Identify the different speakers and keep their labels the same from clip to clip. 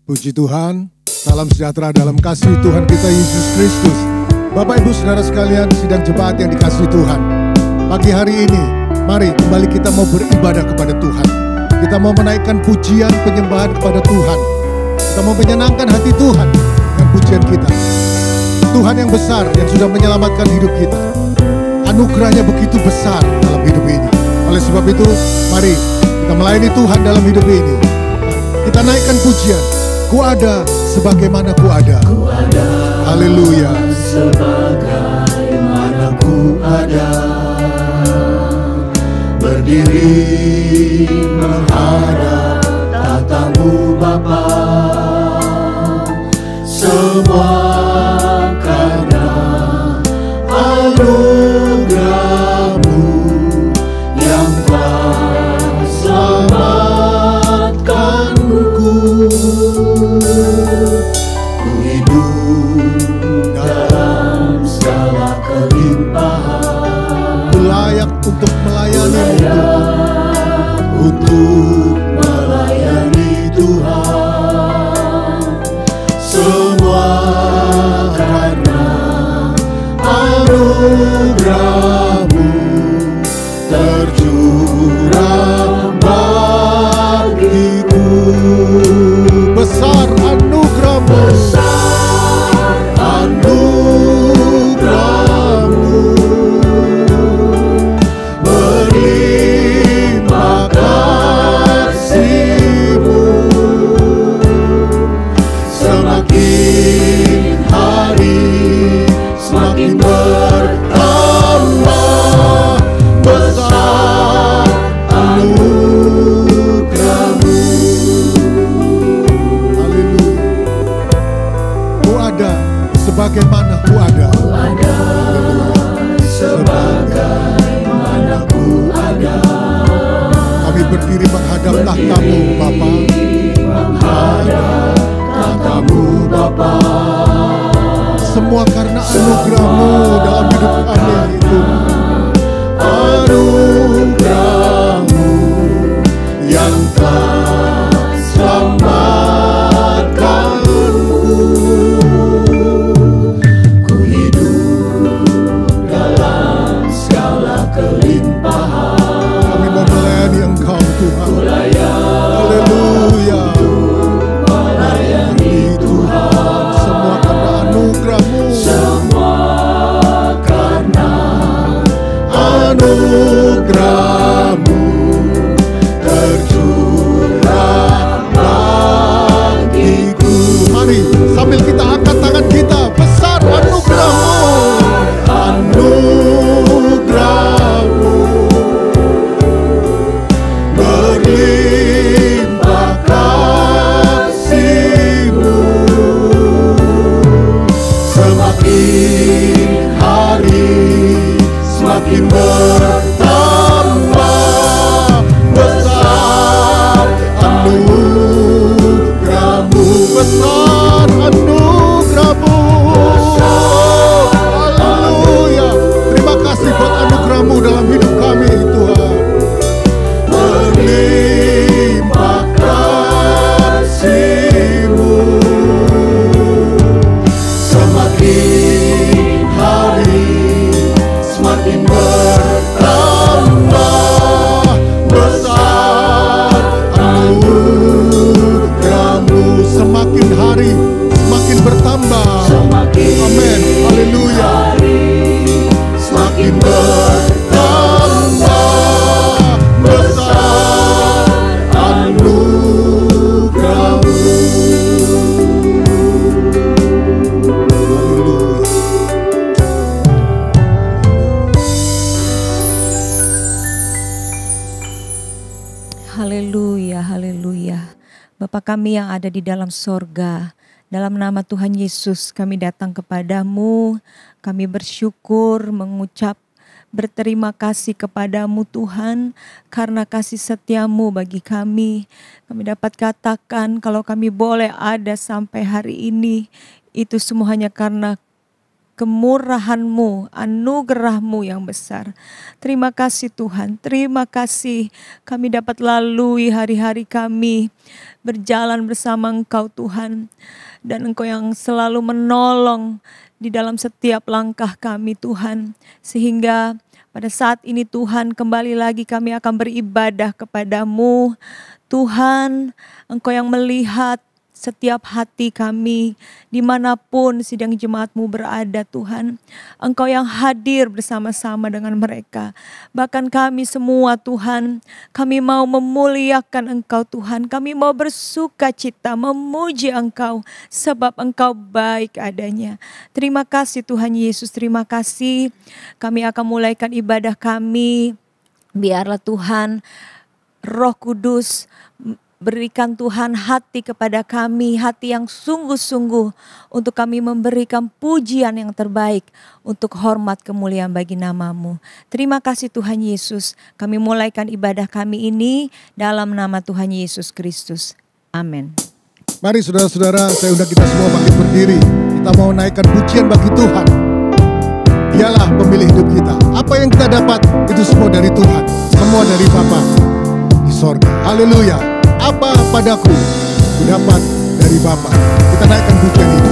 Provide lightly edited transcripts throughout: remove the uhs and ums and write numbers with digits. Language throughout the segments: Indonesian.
Speaker 1: Puji Tuhan, salam sejahtera dalam kasih Tuhan kita Yesus Kristus. Bapak Ibu Saudara sekalian, sidang jemaat yang dikasihi Tuhan. Pagi hari ini, mari kembali kita mau beribadah kepada Tuhan. Kita mau menaikkan pujian penyembahan kepada Tuhan. Kita mau menyenangkan hati Tuhan dengan pujian kita. Tuhan yang besar yang sudah menyelamatkan hidup kita. Anugerahnya begitu besar dalam hidup ini. Oleh sebab itu, mari kita melayani Tuhan dalam hidup ini. Kita naikkan pujian. Ku ada sebagaimana ku ada. Haleluya.
Speaker 2: Sebagaimana ku ada, berdiri menghadap tatamu Bapa. Semua karena anugerah-Mu yang telah selamatkanku. Ku hidup dalam segala kelimpahan.
Speaker 1: Ku layak untuk melayani
Speaker 2: Untuk melayani Tuhan. Semua karena anugerah-Mu tercurah bagiku.
Speaker 1: besar anugerah-Mu.
Speaker 2: Besar anugerah-Mu, berlimpah kasih-Mu. Semakin hari semakin bertambah besar anugerah-Mu.
Speaker 1: Ku ada sebagaimana ku ada.
Speaker 2: Sebagaimana ku ada,
Speaker 1: Kami berdiri menghadap tahta-Mu Bapa.
Speaker 2: menghadap tatamu Bapa.
Speaker 1: Semua karena anugerah-Mu dalam hidup kami itu.
Speaker 2: Anugerah-Mu yang telah selamatkanku. Ku hidup dalam segala kelimpahan.
Speaker 1: Kami mau melayani Engkau Tuhan. Haleluya.
Speaker 2: Melayani Tuhan.
Speaker 1: Semua karena anugerah-Mu.
Speaker 2: Semua karena anugerah-Mu tercurah bagiku.
Speaker 1: Mari sambil kita angkat tangan kita. Besar anugerah-Mu.
Speaker 2: Anugerah-Mu berlimpah kasih-Mu. Semakin hari semakin bertambah besar anugerah-Mu.
Speaker 1: Besar anugerah-Mu. Haleluya. Terima kasih buat anugerah-Mu dalam hidup kami Tuhan.
Speaker 2: Berlimpah kasih-Mu. Semakin hari semakin bertambah besar anugerah-Mu.
Speaker 1: Semakin hari semakin bertambah.
Speaker 2: Semakin
Speaker 1: Amin. Haleluya.
Speaker 2: hari semakin bertambah besar anugerah-Mu.
Speaker 3: Haleluya, haleluya. Bapa kami yang ada di dalam sorga, dalam nama Tuhan Yesus kami datang kepadamu. Kami bersyukur, mengucap berterima kasih kepadamu Tuhan, karena kasih setiamu bagi kami. Kami dapat katakan kalau kami boleh ada sampai hari ini, itu semua hanya karena kemurahan-Mu, anugerah-Mu yang besar. Terima kasih Tuhan, terima kasih kami dapat lalui hari-hari kami berjalan bersama Engkau Tuhan. Dan Engkau yang selalu menolong di dalam setiap langkah kami Tuhan. Sehingga pada saat ini Tuhan kembali lagi kami akan beribadah kepada-Mu. Tuhan, Engkau yang melihat setiap hati kami, dimanapun sidang jemaat-Mu berada Tuhan. Engkau yang hadir bersama-sama dengan mereka. Bahkan kami semua Tuhan, kami mau memuliakan Engkau Tuhan. Kami mau bersuka cita, memuji Engkau, sebab Engkau baik adanya. Terima kasih Tuhan Yesus, terima kasih. Kami akan mulaikan ibadah kami. Biarlah Tuhan, Roh Kudus, berikan Tuhan hati kepada kami, hati yang sungguh-sungguh untuk kami memberikan pujian yang terbaik untuk hormat kemuliaan bagi nama-Mu. Terima kasih Tuhan Yesus, kami mulaikan ibadah kami ini dalam nama Tuhan Yesus Kristus. Amin.
Speaker 1: Mari saudara-saudara, saya undang kita semua bangkit berdiri. Kita mau naikkan pujian bagi Tuhan. Dialah pemilik hidup kita. Apa yang kita dapat itu semua dari Tuhan, semua dari Bapa di sorga. Haleluya. Apa padaku ku dapat dari Bapa. Kita naikkan pujian ini.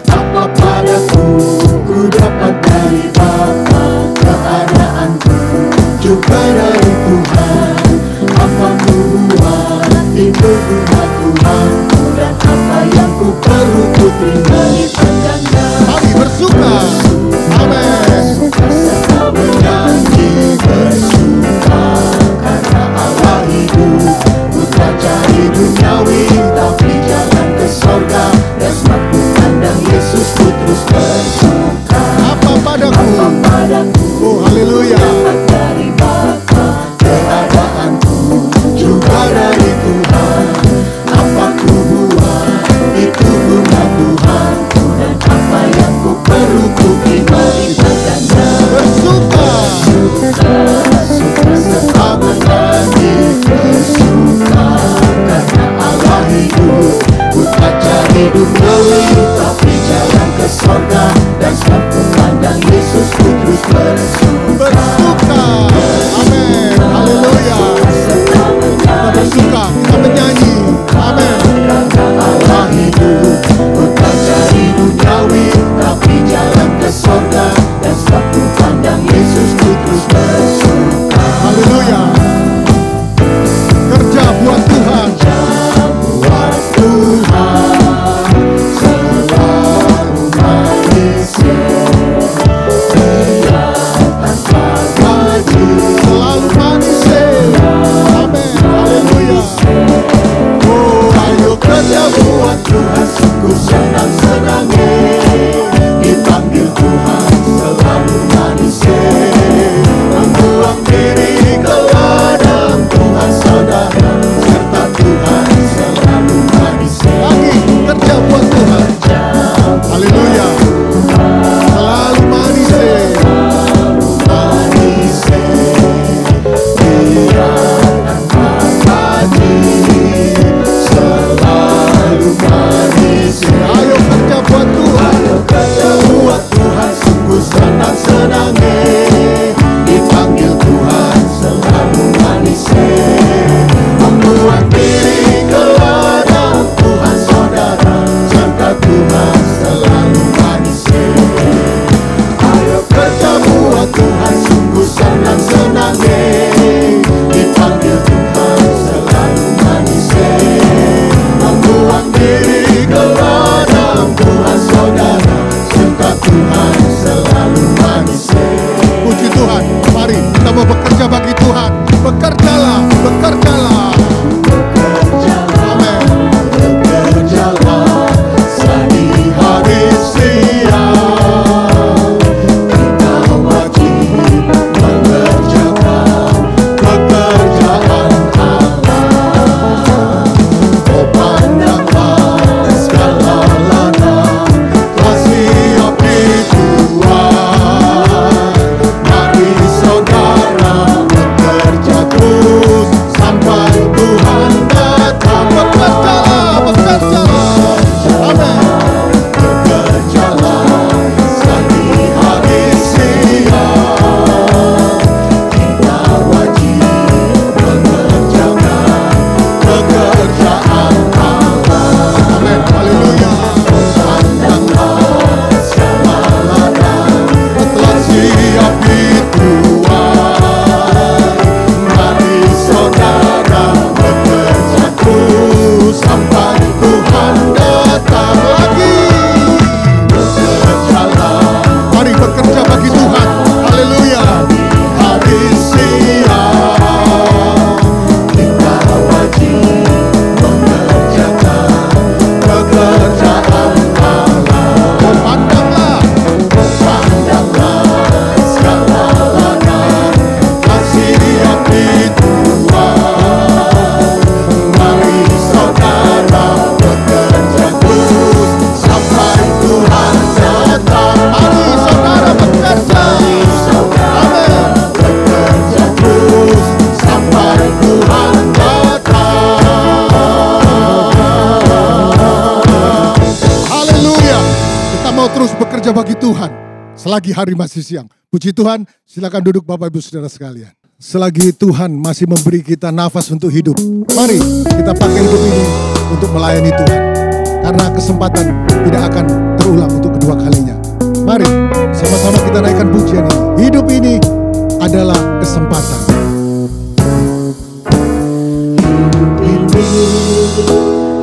Speaker 2: Apa padaku ku dapat dari Bapa, keadaanku juga dari Tuhan. Apa ku buat itu buat Tuhanku, dan apa yang ku perlu ku terima lipat ganda.
Speaker 1: Kami bersuka. Amin.
Speaker 2: Serta bernyanyi bersuka karena Allah hidup. Bukan cari duniawi tapi jalan ke sorga, dan sebab ku pandang Yesus ku terus bersuka.
Speaker 1: Apa padaku? Oh haleluya.
Speaker 2: Dapat dari Bapa, keadaanku juga dari Tuhan. Apa ku buat itu bukan Tuhanku, dan apa yang ku perlu ku terima lipat ganda.
Speaker 1: Bersuka.
Speaker 2: Suka serta menyanyi bersuka karena Allah hidup. Bukan cari duniawi tapi jalan ke sorga, dan sebab ku pandang Yesus ku terus bersuka.
Speaker 1: Bersuka. Amin. Haleluya. Kita bersuka, kita menyanyi. Amin.
Speaker 2: Karena Allah hidup. Bukan cari duniawi tapi jalan ke sorga, dan sebab ku pandang Yesus ku terus bersuka.
Speaker 1: Haleluya. Kerja buat Tuhan.
Speaker 2: Buat Tuhan selalu manis, Dia tanpa gaji
Speaker 1: Selalu manis. Amin. Haleluya.
Speaker 2: Oh ayo kerja buat Tuhan, sungguh senang-senangnya. Dipanggil Tuhan selalu manis, membuang diri ke ladang Tuhan saudara, serta Tuhan selalu manis.
Speaker 1: Lagi kerja buat Tuhan. Haleluya. Selalu manis.
Speaker 2: Manis, Dia tanpa gaji selalu manis.
Speaker 1: Ayo kerja buat Tuhan.
Speaker 2: Kerja buat Tuhan sungguh senang-senangnya. Dipanggil Tuhan selalu manis, membuat diri ke ladang Tuhan saudara, serta Tuhan selalu manis. Ayo kerja buat Tuhan sungguh senang-senangnya. Dipanggil Tuhan selalu manis, membuat diri ke ladang Tuhan saudara, serta Tuhan selalu manis.
Speaker 1: Puji Tuhan. Mari kita mau selagi hari masih siang. Puji Tuhan, silakan duduk Bapak Ibu Saudara sekalian. Selagi Tuhan masih memberi kita nafas untuk hidup, mari kita pakai hidup ini untuk melayani Tuhan. Karena kesempatan tidak akan terulang untuk kedua kalinya. Mari sama-sama kita naikkan pujian ini. Hidup ini adalah kesempatan.
Speaker 2: Hidup ini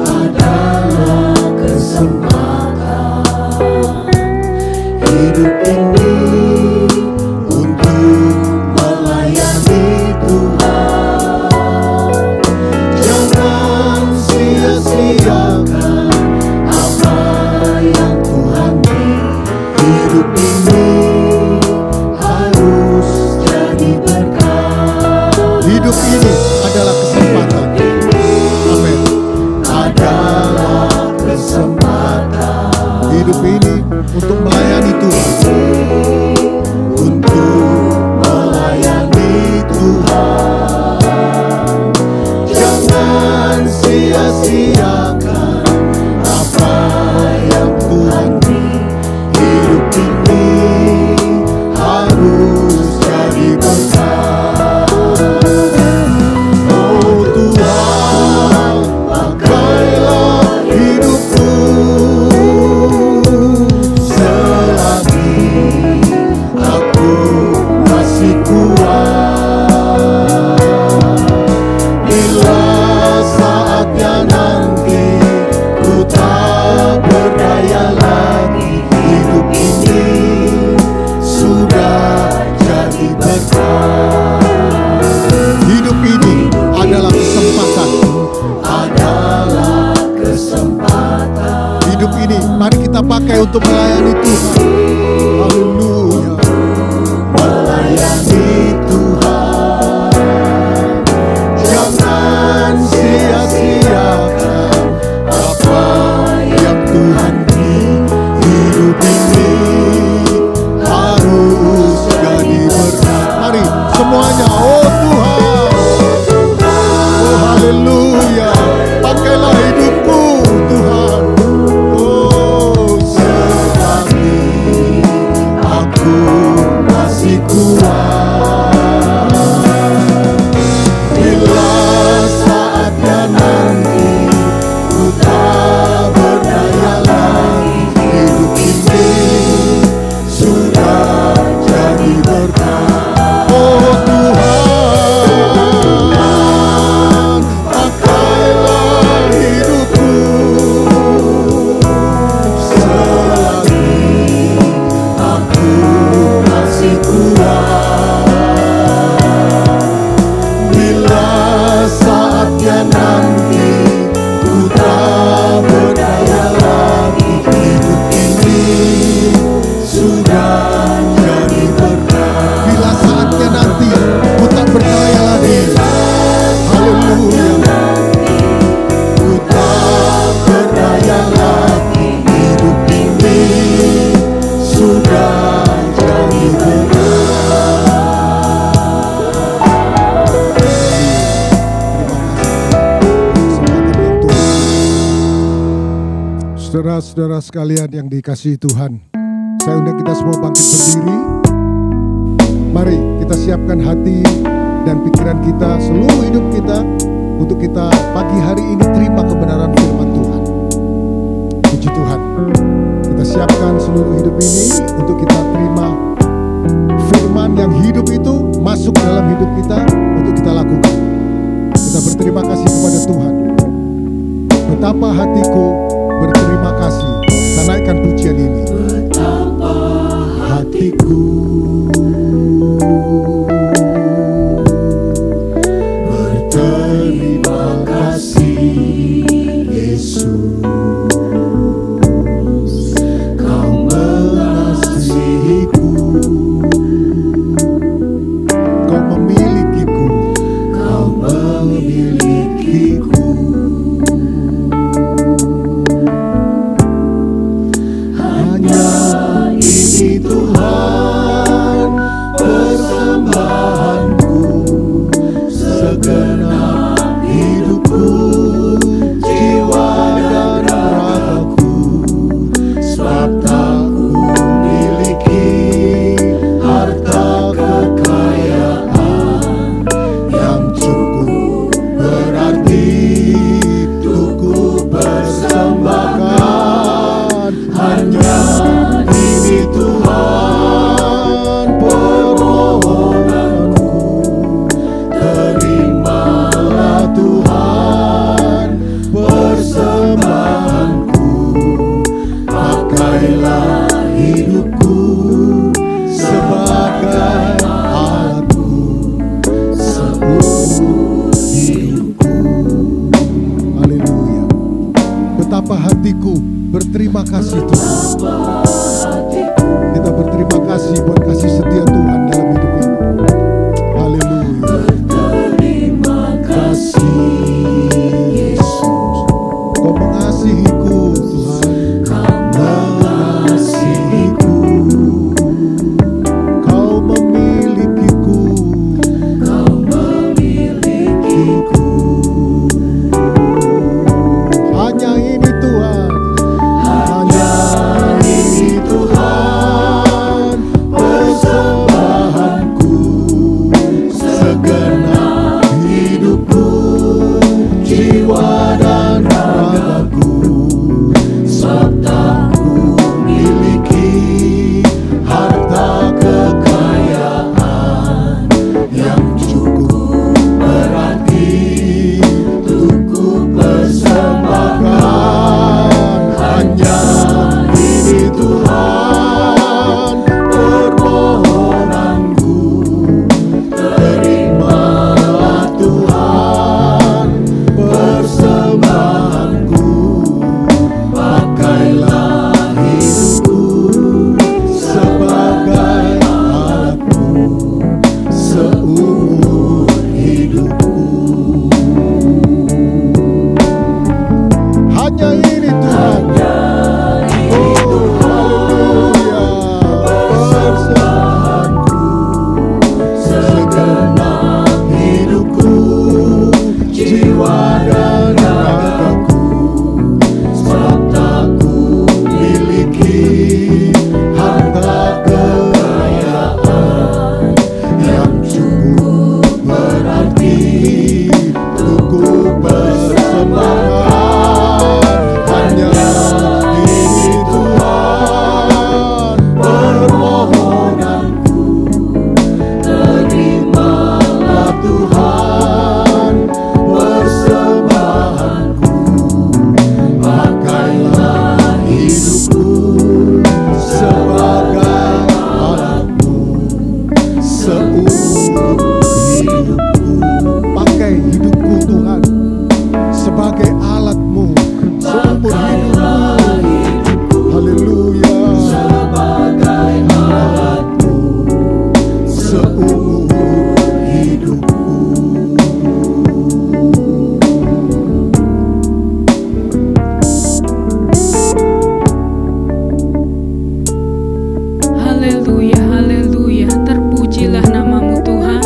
Speaker 2: adalah kesempatan. Hidup ini untuk melayani Tuhan. Jangan sia-siakan apa yang Tuhan beri. Hidup ini harus jadi berkat.
Speaker 1: Hidup ini adalah kesempatan. Amin.
Speaker 2: Adalah kesempatan.
Speaker 1: Hidup ini untuk melayani Tuhan.
Speaker 2: Untuk melayani Tuhan. Jangan sia-siakan apa yang Tuhan beri. Hidup ini harus jadi berkat. Oh Tuhan, pakailah hidupku selagi aku masih kuat. Bila saatnya nanti ku tak berdaya lagi, hidup ini sudah jadi berkat.
Speaker 1: Hidup ini adalah kesempatan.
Speaker 2: Adalah kesempatan.
Speaker 1: Hidup ini mari kita pakai untuk melayani Tuhan. Haleluya.
Speaker 2: Melayani Tuhan. Jangan sia-siakan apa yang Tuhan beri. Hidup ini harus jadi berkat.
Speaker 1: Mari semuanya, oh Tuhan, oh haleluya. Pakailah hidupku Tuhan. Oh
Speaker 2: Selagi aku masih kuat. Bila saatnya nanti ku tak berdaya lagi, hidup ini sudah jadi berkat.
Speaker 1: oh Tuhan,
Speaker 2: Pakailah hidupku selagi aku masih kuat. Bila saatnya nanti ku tak berdaya lagi, hidup ini sudah jadi berkat.
Speaker 1: bila saatnya nanti ku tak berdaya lagi. Haleluya.
Speaker 2: Ku tak berdaya lagi, hidup ini sudah jadi berkat.
Speaker 1: Saudara-saudara sekalian yang dikasihi Tuhan, saya undang kita semua bangkit berdiri. Mari kita siapkan hati dan pikiran kita, seluruh hidup kita, untuk kita pagi hari ini terima kebenaran firman Tuhan. Puji Tuhan, kita siapkan seluruh hidup ini untuk kita terima firman yang hidup itu masuk dalam hidup kita untuk kita lakukan. Kita berterima kasih kepada Tuhan. Betapa hatiku berterima kasih. Kita naikkan pujian ini.
Speaker 2: Betapa hatiku berterima kasih, Yesus. Kau mengasihiku,
Speaker 1: Kau memilikiku.
Speaker 2: Kau memilikiku.
Speaker 1: kasih Tuhan. Kita berterima kasih buat kasih setia Tuhan dalam hidup ini. Haleluya.
Speaker 2: Terima kasih Yesus,
Speaker 1: Kau mengasihiku Tuhan.
Speaker 2: mengasihiku,
Speaker 1: Kau memilikiku.
Speaker 2: Kau memilikiku.
Speaker 1: Hanya ini Tuhan.
Speaker 2: Hanya ini Tuhan, persembahanku, segenap hidupku, jiwa dan ragaku, sebab tak ku miliki harta kekayaan yang cukup berarti untuk ku persembahkan. Hanya ini Tuhan, permohonanku, terimalah Tuhan persembahanku, pakailah hidupku sebagai alatmu seumur hidupku.
Speaker 1: Hanya ini Tuhan. Oh, haleluya.
Speaker 2: Persembahanku, segenap hidupku, jiwa dan ragaku, sebab tak ku miliki harta kekayaan yang cukup berarti untuk ku persembahkan. Hanya ini Tuhan, permohonanku, terimalah Tuhan persembahanku, pakailah hidupku sebagai alatmu seumur hidupku.
Speaker 1: Pakai hidupku Tuhan sebagai alatmu seumur hidupku. Haleluya.
Speaker 2: Sebagai alatmu seumur hidupku.
Speaker 4: Haleluya, haleluya, terpujilah namamu Tuhan.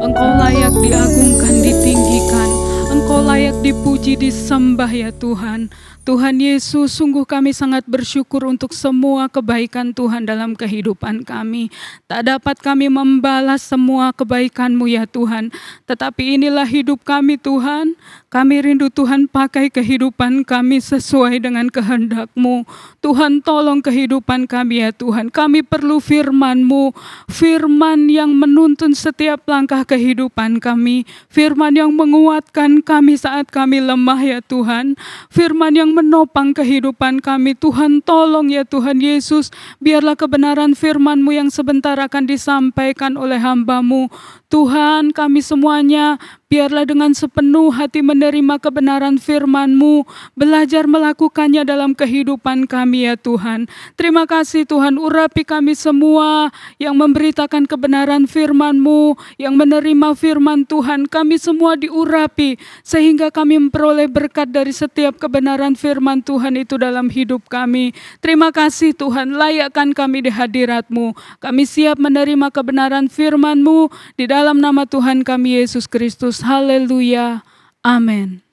Speaker 4: Engkau layak diagungkan, ditinggikan. Engkau layak dipuji, disembah ya Tuhan. Tuhan Yesus, sungguh kami sangat bersyukur untuk semua kebaikan Tuhan dalam kehidupan kami. Tak dapat kami membalas semua kebaikan-Mu ya Tuhan. Tetapi inilah hidup kami Tuhan. Kami rindu Tuhan pakai kehidupan kami sesuai dengan kehendak-Mu. Tuhan tolong kehidupan kami ya Tuhan. Kami perlu firman-Mu. Firman yang menuntun setiap langkah kehidupan kami. Firman yang menguatkan kami saat kami lemah ya Tuhan. Firman yang menopang kehidupan kami. Tuhan tolong ya Tuhan Yesus. Biarlah kebenaran firman-Mu yang sebentar akan disampaikan oleh hamba-Mu. Tuhan, kami semuanya biarlah dengan sepenuh hati menerima kebenaran firman-Mu, belajar melakukannya dalam kehidupan kami ya Tuhan. Terima kasih Tuhan, urapi kami semua yang memberitakan kebenaran firman-Mu, yang menerima firman Tuhan. Kami semua diurapi sehingga kami memperoleh berkat dari setiap kebenaran firman Tuhan itu dalam hidup kami. Terima kasih Tuhan, layakkan kami di hadirat-Mu. Kami siap menerima kebenaran firman-Mu di dalam nama Tuhan kami Yesus Kristus. Haleluya. Amin.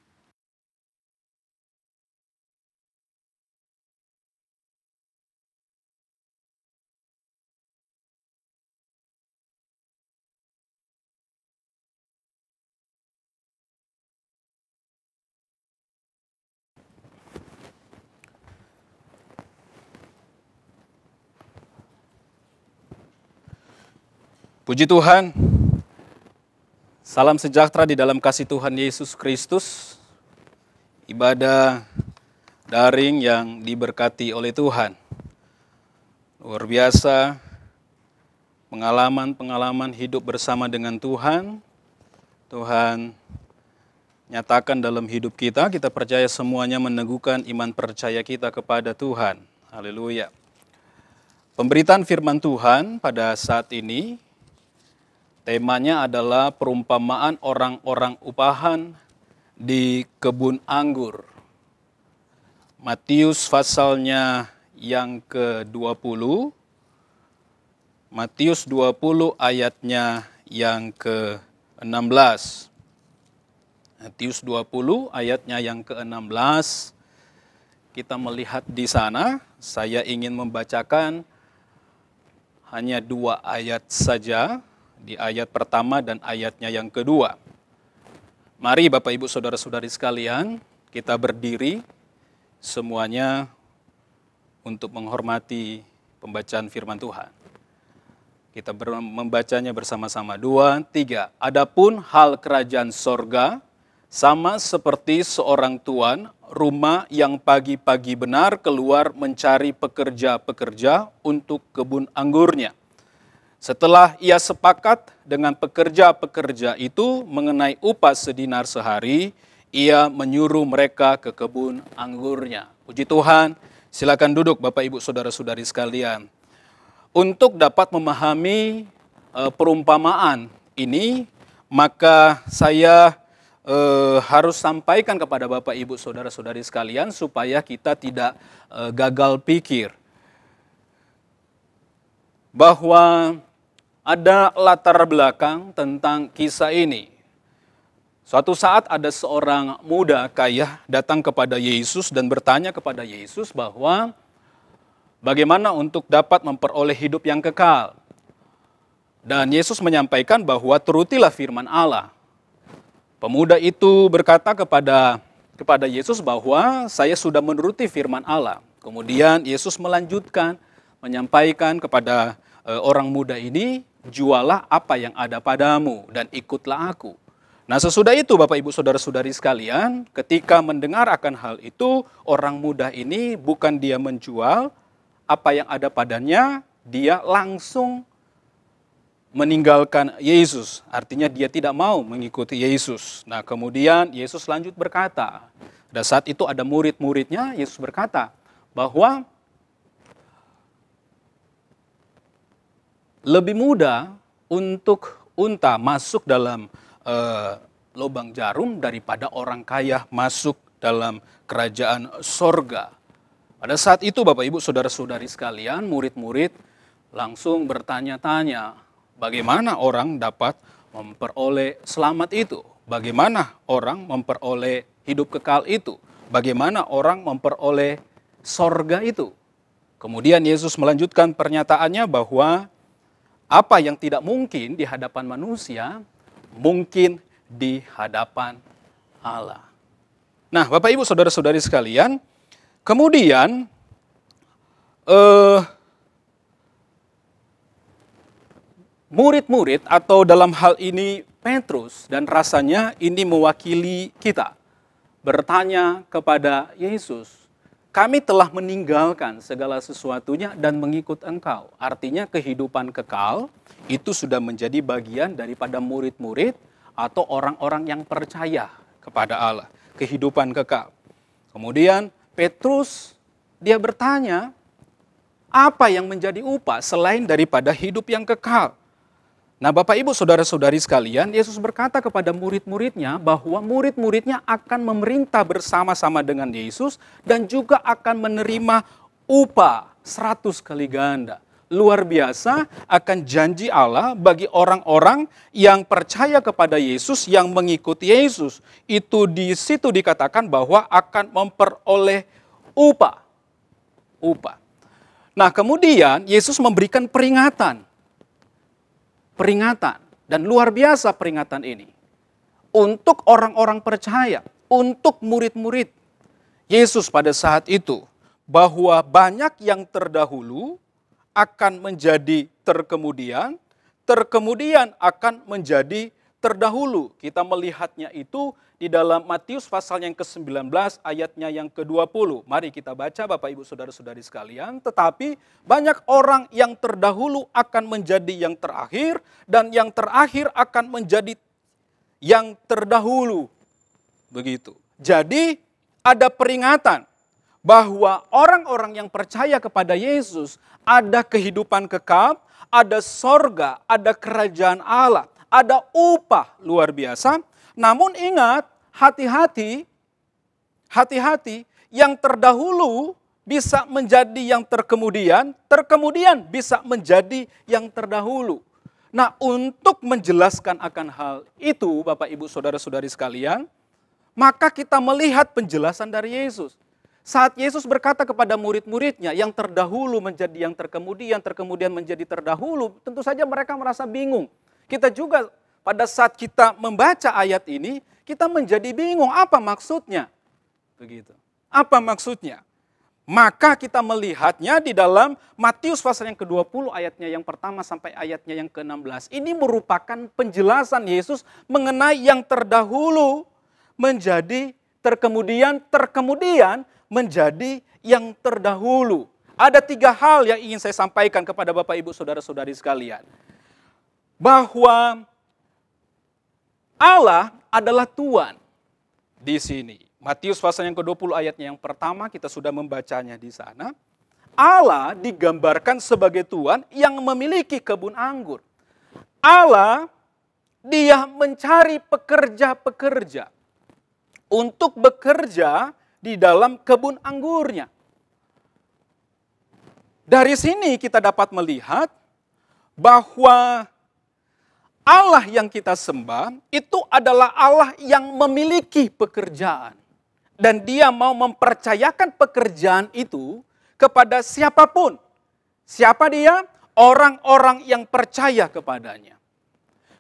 Speaker 5: Puji Tuhan, salam sejahtera di dalam kasih Tuhan Yesus Kristus. Ibadah daring yang diberkati oleh Tuhan. Luar biasa, pengalaman-pengalaman hidup bersama dengan Tuhan. Tuhan nyatakan dalam hidup kita, kita percaya semuanya meneguhkan iman percaya kita kepada Tuhan. Haleluya. Pemberitaan firman Tuhan pada saat ini, temanya adalah perumpamaan orang-orang upahan di kebun anggur. Matius pasalnya yang ke-20, Matius 20 ayatnya yang ke-16. Matius 20 ayatnya yang ke-16. Kita melihat di sana, saya ingin membacakan hanya 2 ayat saja, di ayat pertama dan ayatnya yang kedua. Mari Bapak Ibu Saudara-saudari sekalian, kita berdiri semuanya untuk menghormati pembacaan firman Tuhan. Kita membacanya bersama-sama. 2, 3. Adapun hal kerajaan sorga, sama seperti seorang tuan rumah yang pagi-pagi benar keluar mencari pekerja-pekerja untuk kebun anggurnya. Setelah ia sepakat dengan pekerja-pekerja itu mengenai upah sedinar sehari, ia menyuruh mereka ke kebun anggurnya. Puji Tuhan, silakan duduk Bapak Ibu Saudara-saudari sekalian. Untuk dapat memahami perumpamaan ini, maka saya harus sampaikan kepada Bapak Ibu Saudara-saudari sekalian supaya kita tidak gagal pikir. Bahwa ada latar belakang tentang kisah ini. Suatu saat ada seorang muda kaya datang kepada Yesus dan bertanya kepada Yesus bahwa bagaimana untuk dapat memperoleh hidup yang kekal. Dan Yesus menyampaikan bahwa turutilah firman Allah. Pemuda itu berkata kepada Yesus bahwa saya sudah menuruti firman Allah. Kemudian Yesus melanjutkan menyampaikan kepada orang muda ini, jualah apa yang ada padamu dan ikutlah aku. Nah sesudah itu Bapak Ibu Saudara-saudari sekalian, ketika mendengar akan hal itu, orang muda ini bukan dia menjual apa yang ada padanya, dia langsung meninggalkan Yesus. Artinya dia tidak mau mengikuti Yesus. Nah kemudian Yesus lanjut berkata, pada saat itu ada murid-muridnya, Yesus berkata bahwa lebih mudah untuk unta masuk dalam lubang jarum daripada orang kaya masuk dalam kerajaan sorga. Pada saat itu Bapak Ibu Saudara-saudari sekalian, murid-murid langsung bertanya-tanya, bagaimana orang dapat memperoleh selamat itu? Bagaimana orang memperoleh hidup kekal itu? Bagaimana orang memperoleh sorga itu? Kemudian Yesus melanjutkan pernyataannya bahwa apa yang tidak mungkin di hadapan manusia, mungkin di hadapan Allah. Nah, Bapak Ibu Saudara-saudari sekalian, kemudian murid-murid atau dalam hal ini Petrus dan rasanya ini mewakili kita bertanya kepada Yesus, kami telah meninggalkan segala sesuatunya dan mengikut Engkau. Artinya kehidupan kekal itu sudah menjadi bagian daripada murid-murid atau orang-orang yang percaya kepada Allah. Kehidupan kekal. Kemudian Petrus dia bertanya, apa yang menjadi upah selain daripada hidup yang kekal? Nah Bapak Ibu Saudara-saudari sekalian, Yesus berkata kepada murid-muridnya bahwa murid-muridnya akan memerintah bersama-sama dengan Yesus dan juga akan menerima upah 100 kali ganda. Luar biasa akan janji Allah bagi orang-orang yang percaya kepada Yesus, yang mengikuti Yesus. Itu di situ dikatakan bahwa akan memperoleh upah. Nah kemudian Yesus memberikan peringatan. Dan luar biasa peringatan ini. Untuk orang-orang percaya, untuk murid-murid Yesus pada saat itu. Bahwa banyak yang terdahulu akan menjadi terkemudian, terkemudian akan menjadi terdahulu. Kita melihatnya itu di dalam Matius pasal yang ke-19 ayatnya yang ke-20. Mari kita baca Bapak Ibu Saudara-saudari sekalian. Tetapi banyak orang yang terdahulu akan menjadi yang terakhir dan yang terakhir akan menjadi yang terdahulu. Begitu. Jadi ada peringatan bahwa orang-orang yang percaya kepada Yesus ada kehidupan kekal, ada sorga, ada kerajaan Allah, ada upah luar biasa. Namun ingat, hati-hati, yang terdahulu bisa menjadi yang terkemudian bisa menjadi yang terdahulu. Nah, untuk menjelaskan akan hal itu, Bapak, Ibu, Saudara-saudari sekalian, maka kita melihat penjelasan dari Yesus. Saat Yesus berkata kepada murid-muridnya, yang terdahulu menjadi yang terkemudian menjadi terdahulu, tentu saja mereka merasa bingung. Kita juga pada saat kita membaca ayat ini, kita menjadi bingung, apa maksudnya? Begitu. Apa maksudnya? Maka kita melihatnya di dalam Matius pasal yang ke-20 ayatnya yang pertama sampai ayatnya yang ke-16. Ini merupakan penjelasan Yesus mengenai yang terdahulu menjadi terkemudian menjadi yang terdahulu. Ada 3 hal yang ingin saya sampaikan kepada Bapak, Ibu, Saudara-saudari sekalian. Bahwa Allah adalah Tuhan di sini. Matius pasal yang ke-20 ayatnya yang pertama kita sudah membacanya di sana. Allah digambarkan sebagai Tuhan yang memiliki kebun anggur. Allah, Dia mencari pekerja-pekerja untuk bekerja di dalam kebun anggurnya. Dari sini kita dapat melihat bahwa Allah yang kita sembah itu adalah Allah yang memiliki pekerjaan. Dan Dia mau mempercayakan pekerjaan itu kepada siapapun. Siapa Dia? Orang-orang yang percaya kepadanya.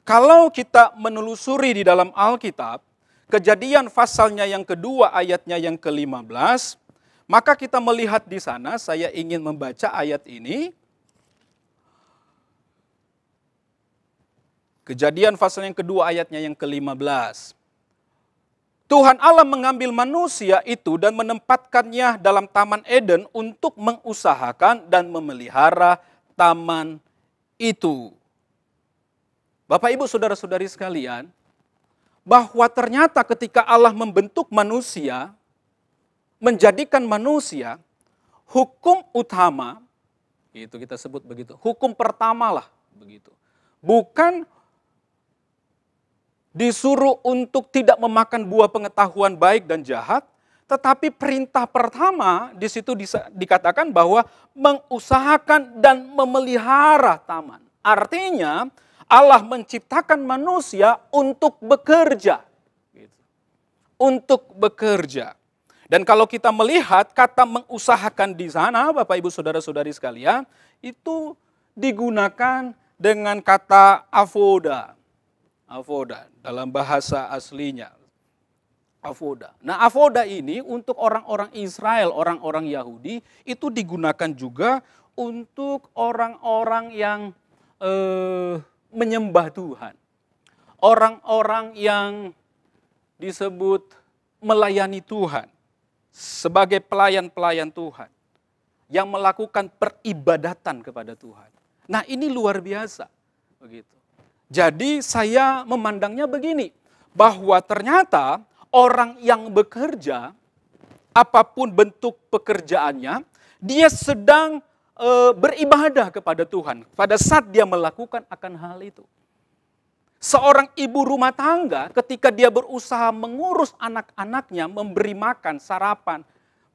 Speaker 5: Kalau kita menelusuri di dalam Alkitab, Kejadian pasalnya yang kedua ayatnya yang ke-15, maka kita melihat di sana, saya ingin membaca ayat ini. Kejadian pasal yang kedua ayatnya yang ke-15. Tuhan Allah mengambil manusia itu dan menempatkannya dalam Taman Eden untuk mengusahakan dan memelihara taman itu. Bapak, Ibu, Saudara-saudari sekalian, bahwa ternyata ketika Allah membentuk manusia, menjadikan manusia, hukum utama, itu kita sebut begitu, hukum pertama lah begitu. Bukan disuruh untuk tidak memakan buah pengetahuan baik dan jahat, tetapi perintah pertama di situ dikatakan bahwa mengusahakan dan memelihara taman. Artinya Allah menciptakan manusia untuk bekerja. Untuk bekerja. Dan kalau kita melihat kata mengusahakan di sana, Bapak, Ibu, Saudara-saudari sekalian, itu digunakan dengan kata avoda. Avoda dalam bahasa aslinya. Avoda. Nah, avoda ini untuk orang-orang Israel, orang-orang Yahudi, itu digunakan juga untuk orang-orang yang menyembah Tuhan. Orang-orang yang disebut melayani Tuhan. Sebagai pelayan-pelayan Tuhan. Yang melakukan peribadatan kepada Tuhan. Nah, ini luar biasa. Begitu. Jadi saya memandangnya begini. Bahwa ternyata orang yang bekerja, apapun bentuk pekerjaannya, dia sedang beribadah kepada Tuhan pada saat dia melakukan akan hal itu. Seorang ibu rumah tangga ketika dia berusaha mengurus anak-anaknya, memberi makan sarapan,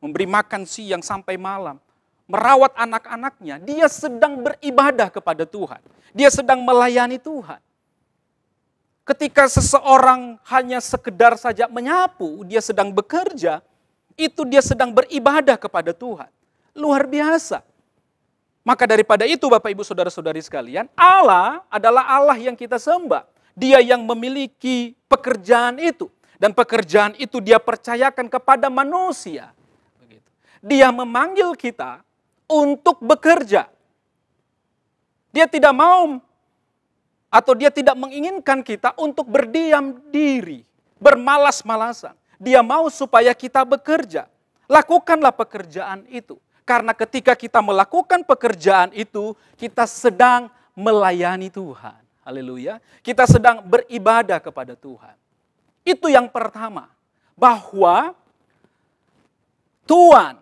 Speaker 5: memberi makan siang sampai malam, merawat anak-anaknya, dia sedang beribadah kepada Tuhan. Dia sedang melayani Tuhan. Ketika seseorang hanya sekedar saja menyapu, dia sedang bekerja, itu dia sedang beribadah kepada Tuhan. Luar biasa. Maka daripada itu Bapak, Ibu, Saudara-saudari sekalian, Allah adalah Allah yang kita sembah. Dia yang memiliki pekerjaan itu. Dan pekerjaan itu dia percayakan kepada manusia. Dia memanggil kita untuk bekerja. Dia tidak mau atau dia tidak menginginkan kita untuk berdiam diri, bermalas-malasan. Dia mau supaya kita bekerja. Lakukanlah pekerjaan itu. Karena ketika kita melakukan pekerjaan itu, kita sedang melayani Tuhan. Haleluya. Kita sedang beribadah kepada Tuhan. Itu yang pertama. Bahwa Tuhan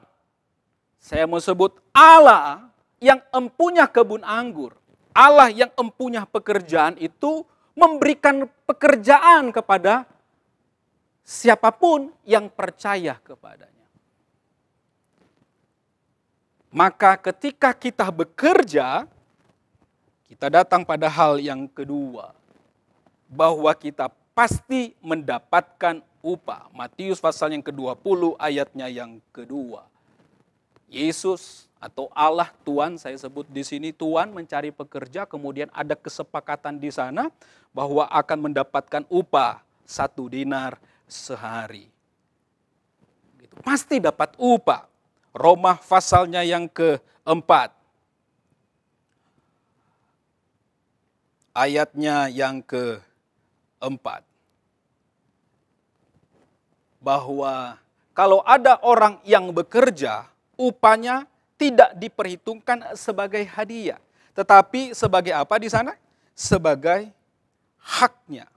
Speaker 5: Saya mau sebut Allah yang empunya kebun anggur. Allah yang empunya pekerjaan itu memberikan pekerjaan kepada siapapun yang percaya kepadanya. Maka ketika kita bekerja, kita datang pada hal yang kedua. Bahwa kita pasti mendapatkan upah. Matius pasal yang ke-20 ayatnya yang kedua. Yesus atau Allah Tuhan, saya sebut di sini Tuhan mencari pekerja, kemudian ada kesepakatan di sana bahwa akan mendapatkan upah 1 dinar sehari. Pasti dapat upah. Roma pasalnya yang keempat. Ayatnya yang keempat. Bahwa kalau ada orang yang bekerja, upahnya tidak diperhitungkan sebagai hadiah. Tetapi sebagai apa di sana? Sebagai haknya.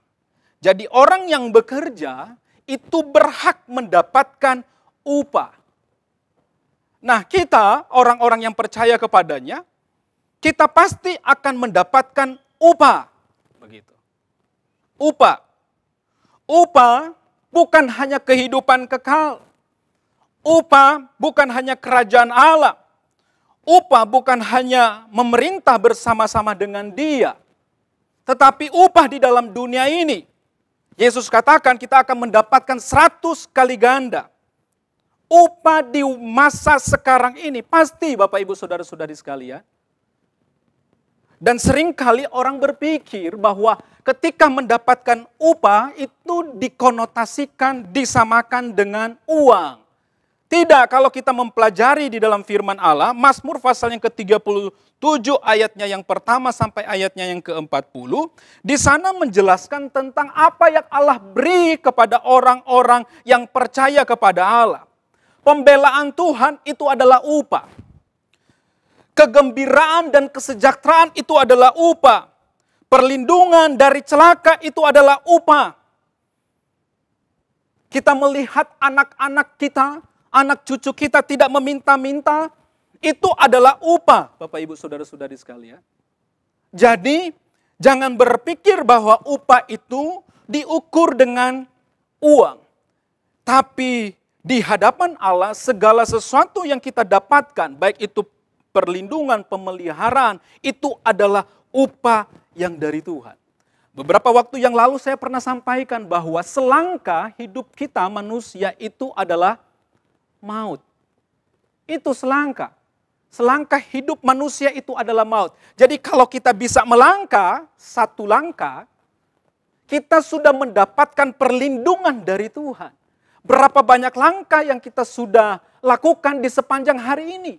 Speaker 5: Jadi orang yang bekerja itu berhak mendapatkan upah. Nah, kita orang-orang yang percaya kepadanya, kita pasti akan mendapatkan upah. Begitu. Upah. Upah bukan hanya kehidupan kekal. Upah bukan hanya kerajaan Allah. Upah bukan hanya memerintah bersama-sama dengan Dia. Tetapi upah di dalam dunia ini. Yesus katakan kita akan mendapatkan 100 kali ganda. Upah di masa sekarang ini pasti Bapak Ibu Saudara-saudari sekalian. Dan seringkali orang berpikir bahwa ketika mendapatkan upah itu dikonotasikan, disamakan dengan uang. Tidak, kalau kita mempelajari di dalam firman Allah, Mazmur pasal yang ke-37 ayatnya yang pertama sampai ayatnya yang ke-40, di sana menjelaskan tentang apa yang Allah beri kepada orang-orang yang percaya kepada Allah. Pembelaan Tuhan itu adalah upah. Kegembiraan dan kesejahteraan itu adalah upah. Perlindungan dari celaka itu adalah upah. Kita melihat anak-anak kita, anak cucu kita tidak meminta-minta, itu adalah upah, Bapak Ibu Saudara-saudari sekalian. Jadi, jangan berpikir bahwa upah itu diukur dengan uang. Tapi di hadapan Allah, segala sesuatu yang kita dapatkan, baik itu perlindungan, pemeliharaan, itu adalah upah yang dari Tuhan. Beberapa waktu yang lalu saya pernah sampaikan bahwa selangkah hidup kita manusia itu adalah maut. Itu selangkah. Selangkah hidup manusia itu adalah maut. Jadi kalau kita bisa melangkah, satu langkah, kita sudah mendapatkan perlindungan dari Tuhan. Berapa banyak langkah yang kita sudah lakukan di sepanjang hari ini?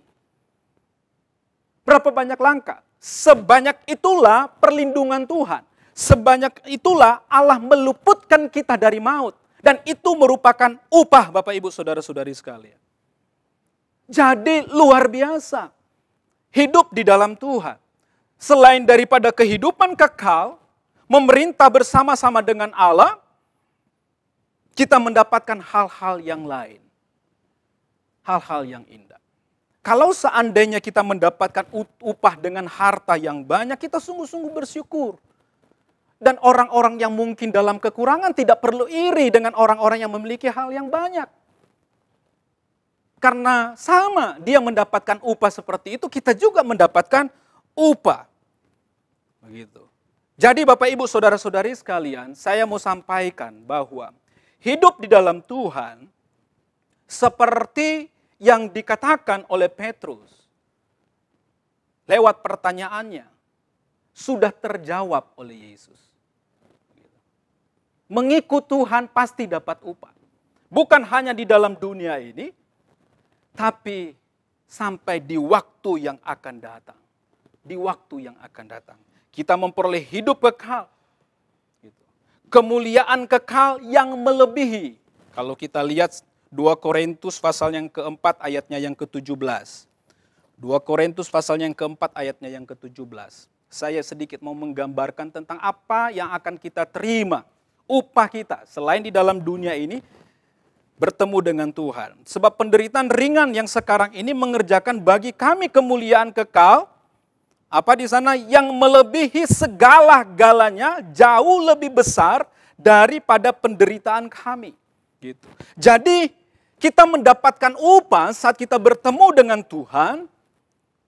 Speaker 5: Berapa banyak langkah? Sebanyak itulah perlindungan Tuhan. Sebanyak itulah Allah meluputkan kita dari maut. Dan itu merupakan upah Bapak Ibu Saudara-saudari sekalian. Jadi luar biasa. Hidup di dalam Tuhan. Selain daripada kehidupan kekal, memerintah bersama-sama dengan Allah, kita mendapatkan hal-hal yang lain. Hal-hal yang indah. Kalau seandainya kita mendapatkan upah dengan harta yang banyak, kita sungguh-sungguh bersyukur. Dan orang-orang yang mungkin dalam kekurangan tidak perlu iri dengan orang-orang yang memiliki hal yang banyak. Karena sama dia mendapatkan upah seperti itu, kita juga mendapatkan upah. Begitu. Jadi Bapak Ibu Saudara-saudari sekalian, saya mau sampaikan bahwa hidup di dalam Tuhan seperti yang dikatakan oleh Petrus lewat pertanyaannya sudah terjawab oleh Yesus. Mengikut Tuhan pasti dapat upah. Bukan hanya di dalam dunia ini, tapi sampai di waktu yang akan datang. Di waktu yang akan datang. Kita memperoleh hidup kekal. Kemuliaan kekal yang melebihi. Kalau kita lihat 2 Korintus pasal yang keempat ayatnya yang ke-17. 2 Korintus pasal yang keempat ayatnya yang ke-17. Saya sedikit mau menggambarkan tentang apa yang akan kita terima. Upah kita. Selain di dalam dunia ini, bertemu dengan Tuhan. Sebab penderitaan ringan yang sekarang ini mengerjakan bagi kami kemuliaan kekal, apa di sana yang melebihi segala-galanya, jauh lebih besar daripada penderitaan kami. Gitu. Jadi kita mendapatkan upah saat kita bertemu dengan Tuhan,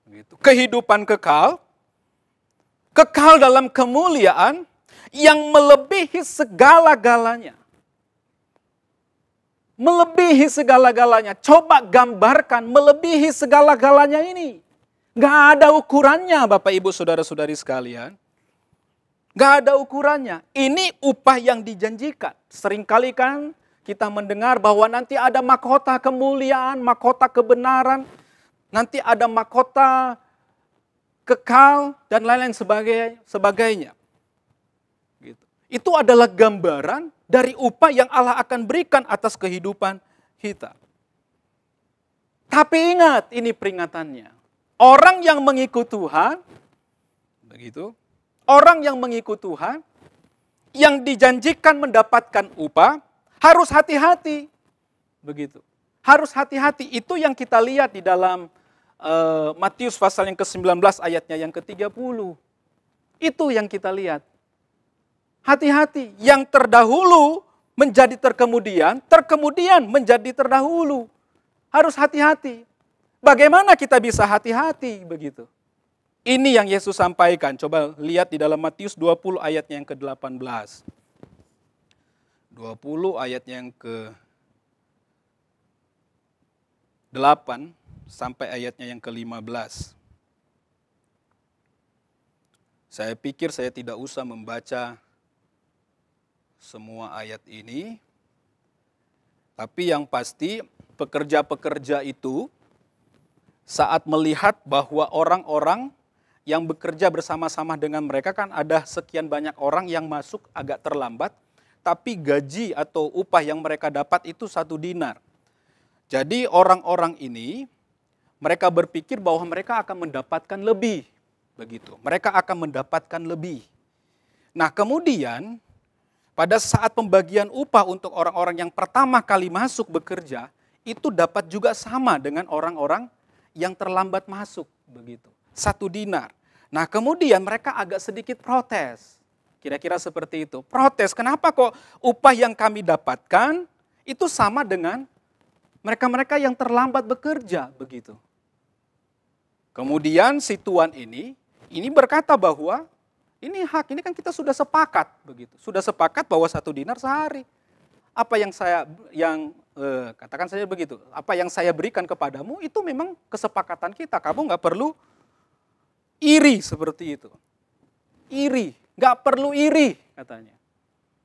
Speaker 5: gitu. Kehidupan kekal, kekal dalam kemuliaan yang melebihi segala-galanya. Melebihi segala-galanya. Coba gambarkan melebihi segala-galanya ini. Gak ada ukurannya Bapak Ibu Saudara-saudari sekalian. Gak ada ukurannya. Ini upah yang dijanjikan. Seringkali kan kita mendengar bahwa nanti ada mahkota kemuliaan, mahkota kebenaran. Nanti ada mahkota kekal dan lain-lain sebagainya. Gitu. Itu adalah gambaran dari upah yang Allah akan berikan atas kehidupan kita. Tapi ingat, ini peringatannya. Orang yang mengikut Tuhan, begitu. Orang yang mengikut Tuhan, yang dijanjikan mendapatkan upah, harus hati-hati. Begitu. Harus hati-hati. Itu yang kita lihat di dalam Matius pasal yang ke-19 ayatnya yang ke-30. Itu yang kita lihat. Hati-hati, yang terdahulu menjadi terkemudian, terkemudian menjadi terdahulu. Harus hati-hati. Bagaimana kita bisa hati-hati begitu? Ini yang Yesus sampaikan. Coba lihat di dalam Matius 20 ayatnya yang ke-18. 20 ayatnya yang ke-8 sampai ayatnya yang ke-15. Saya pikir saya tidak usah membaca semua ayat ini. Tapi yang pasti pekerja-pekerja itu saat melihat bahwa orang-orang yang bekerja bersama-sama dengan mereka, kan ada sekian banyak orang yang masuk agak terlambat, tapi gaji atau upah yang mereka dapat itu 1 dinar. Jadi orang-orang ini mereka berpikir bahwa mereka akan mendapatkan lebih, begitu. Mereka akan mendapatkan lebih. Nah, kemudian pada saat pembagian upah untuk orang-orang yang pertama kali masuk bekerja, itu dapat juga sama dengan orang-orang yang terlambat masuk, begitu. 1 dinar. Nah, kemudian mereka agak sedikit protes. Kira-kira seperti itu. Protes, kenapa kok upah yang kami dapatkan itu sama dengan mereka-mereka yang terlambat bekerja, begitu. Kemudian si tuan ini berkata bahwa ini hak, ini kan kita sudah sepakat, begitu. Sudah sepakat bahwa 1 dinar sehari. Apa yang katakan saja begitu, apa yang saya berikan kepadamu itu memang kesepakatan kita. Kamu nggak perlu iri seperti itu. Iri, nggak perlu iri katanya.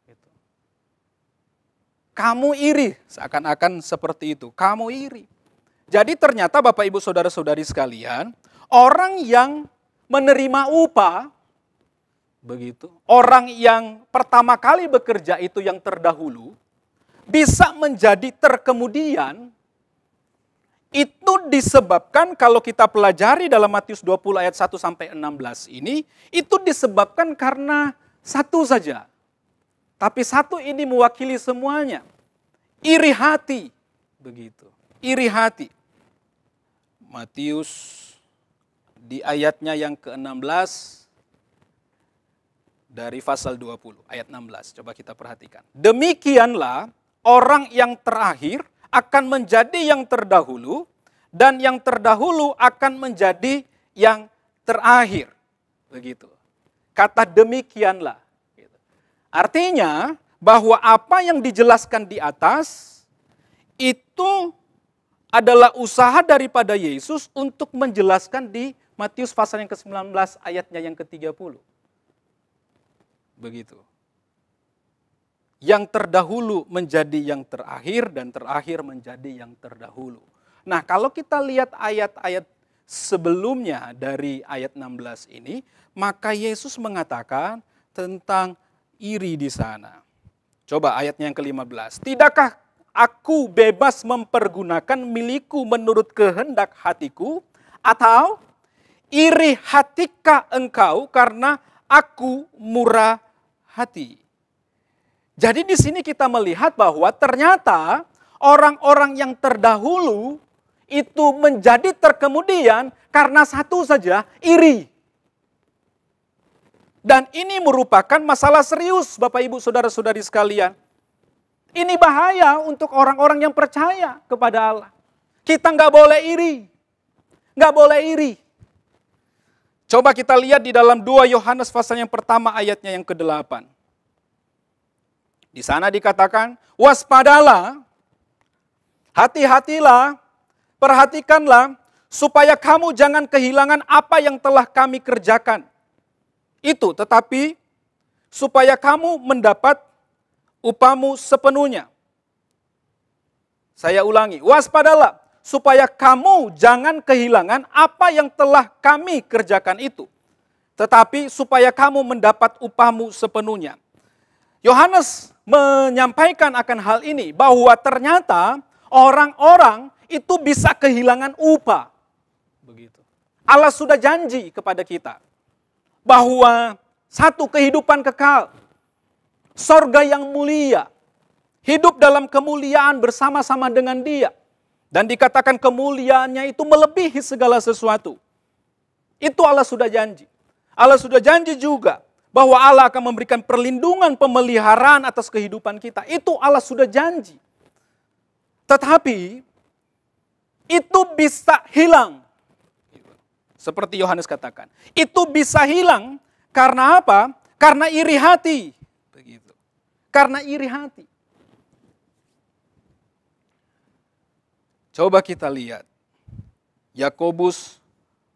Speaker 5: Gitu. Kamu iri, seakan-akan seperti itu. Kamu iri. Jadi ternyata Bapak Ibu Saudara-saudari sekalian, orang yang menerima upah, begitu, orang yang pertama kali bekerja itu yang terdahulu, bisa menjadi terkemudian, itu disebabkan kalau kita pelajari dalam Matius 20 ayat 1 sampai 16 ini, itu disebabkan karena satu saja. Tapi satu ini mewakili semuanya. Iri hati, begitu. Iri hati. Matius di ayatnya yang ke-16 dari pasal 20 ayat 16. Coba kita perhatikan. Demikianlah orang yang terakhir akan menjadi yang terdahulu, dan yang terdahulu akan menjadi yang terakhir. Begitu. Kata demikianlah. Artinya bahwa apa yang dijelaskan di atas itu adalah usaha daripada Yesus untuk menjelaskan di Matius pasal yang ke-19 ayatnya yang ke-30. Begitu. Yang terdahulu menjadi yang terakhir dan terakhir menjadi yang terdahulu. Nah, kalau kita lihat ayat-ayat sebelumnya dari ayat 16 ini, maka Yesus mengatakan tentang iri di sana. Coba ayatnya yang ke-15. Tidakkah aku bebas mempergunakan milikku menurut kehendak hatiku? Atau iri hatikah engkau karena aku murah hati? Jadi di sini kita melihat bahwa ternyata orang-orang yang terdahulu itu menjadi terkemudian karena satu saja, iri. Dan ini merupakan masalah serius Bapak Ibu Saudara-saudari sekalian. Ini bahaya untuk orang-orang yang percaya kepada Allah. Kita nggak boleh iri. Nggak boleh iri. Coba kita lihat di dalam 2 Yohanes pasal yang pertama ayatnya yang ke-8. Di sana dikatakan, waspadalah, hati-hatilah, perhatikanlah, supaya kamu jangan kehilangan apa yang telah kami kerjakan. Itu, tetapi supaya kamu mendapat upahmu sepenuhnya. Saya ulangi, waspadalah, supaya kamu jangan kehilangan apa yang telah kami kerjakan itu. Tetapi supaya kamu mendapat upahmu sepenuhnya. Yohanes menyampaikan akan hal ini, bahwa ternyata orang-orang itu bisa kehilangan upah. Begitu. Allah sudah janji kepada kita, bahwa satu kehidupan kekal, sorga yang mulia, hidup dalam kemuliaan bersama-sama dengan Dia. Dan dikatakan kemuliaannya itu melebihi segala sesuatu. Itu Allah sudah janji. Allah sudah janji juga bahwa Allah akan memberikan perlindungan, pemeliharaan atas kehidupan kita. Itu Allah sudah janji. Tetapi itu bisa hilang. Seperti Yohanes katakan. Itu bisa hilang karena apa? Karena iri hati. Begitu. Karena iri hati. Coba kita lihat. Yakobus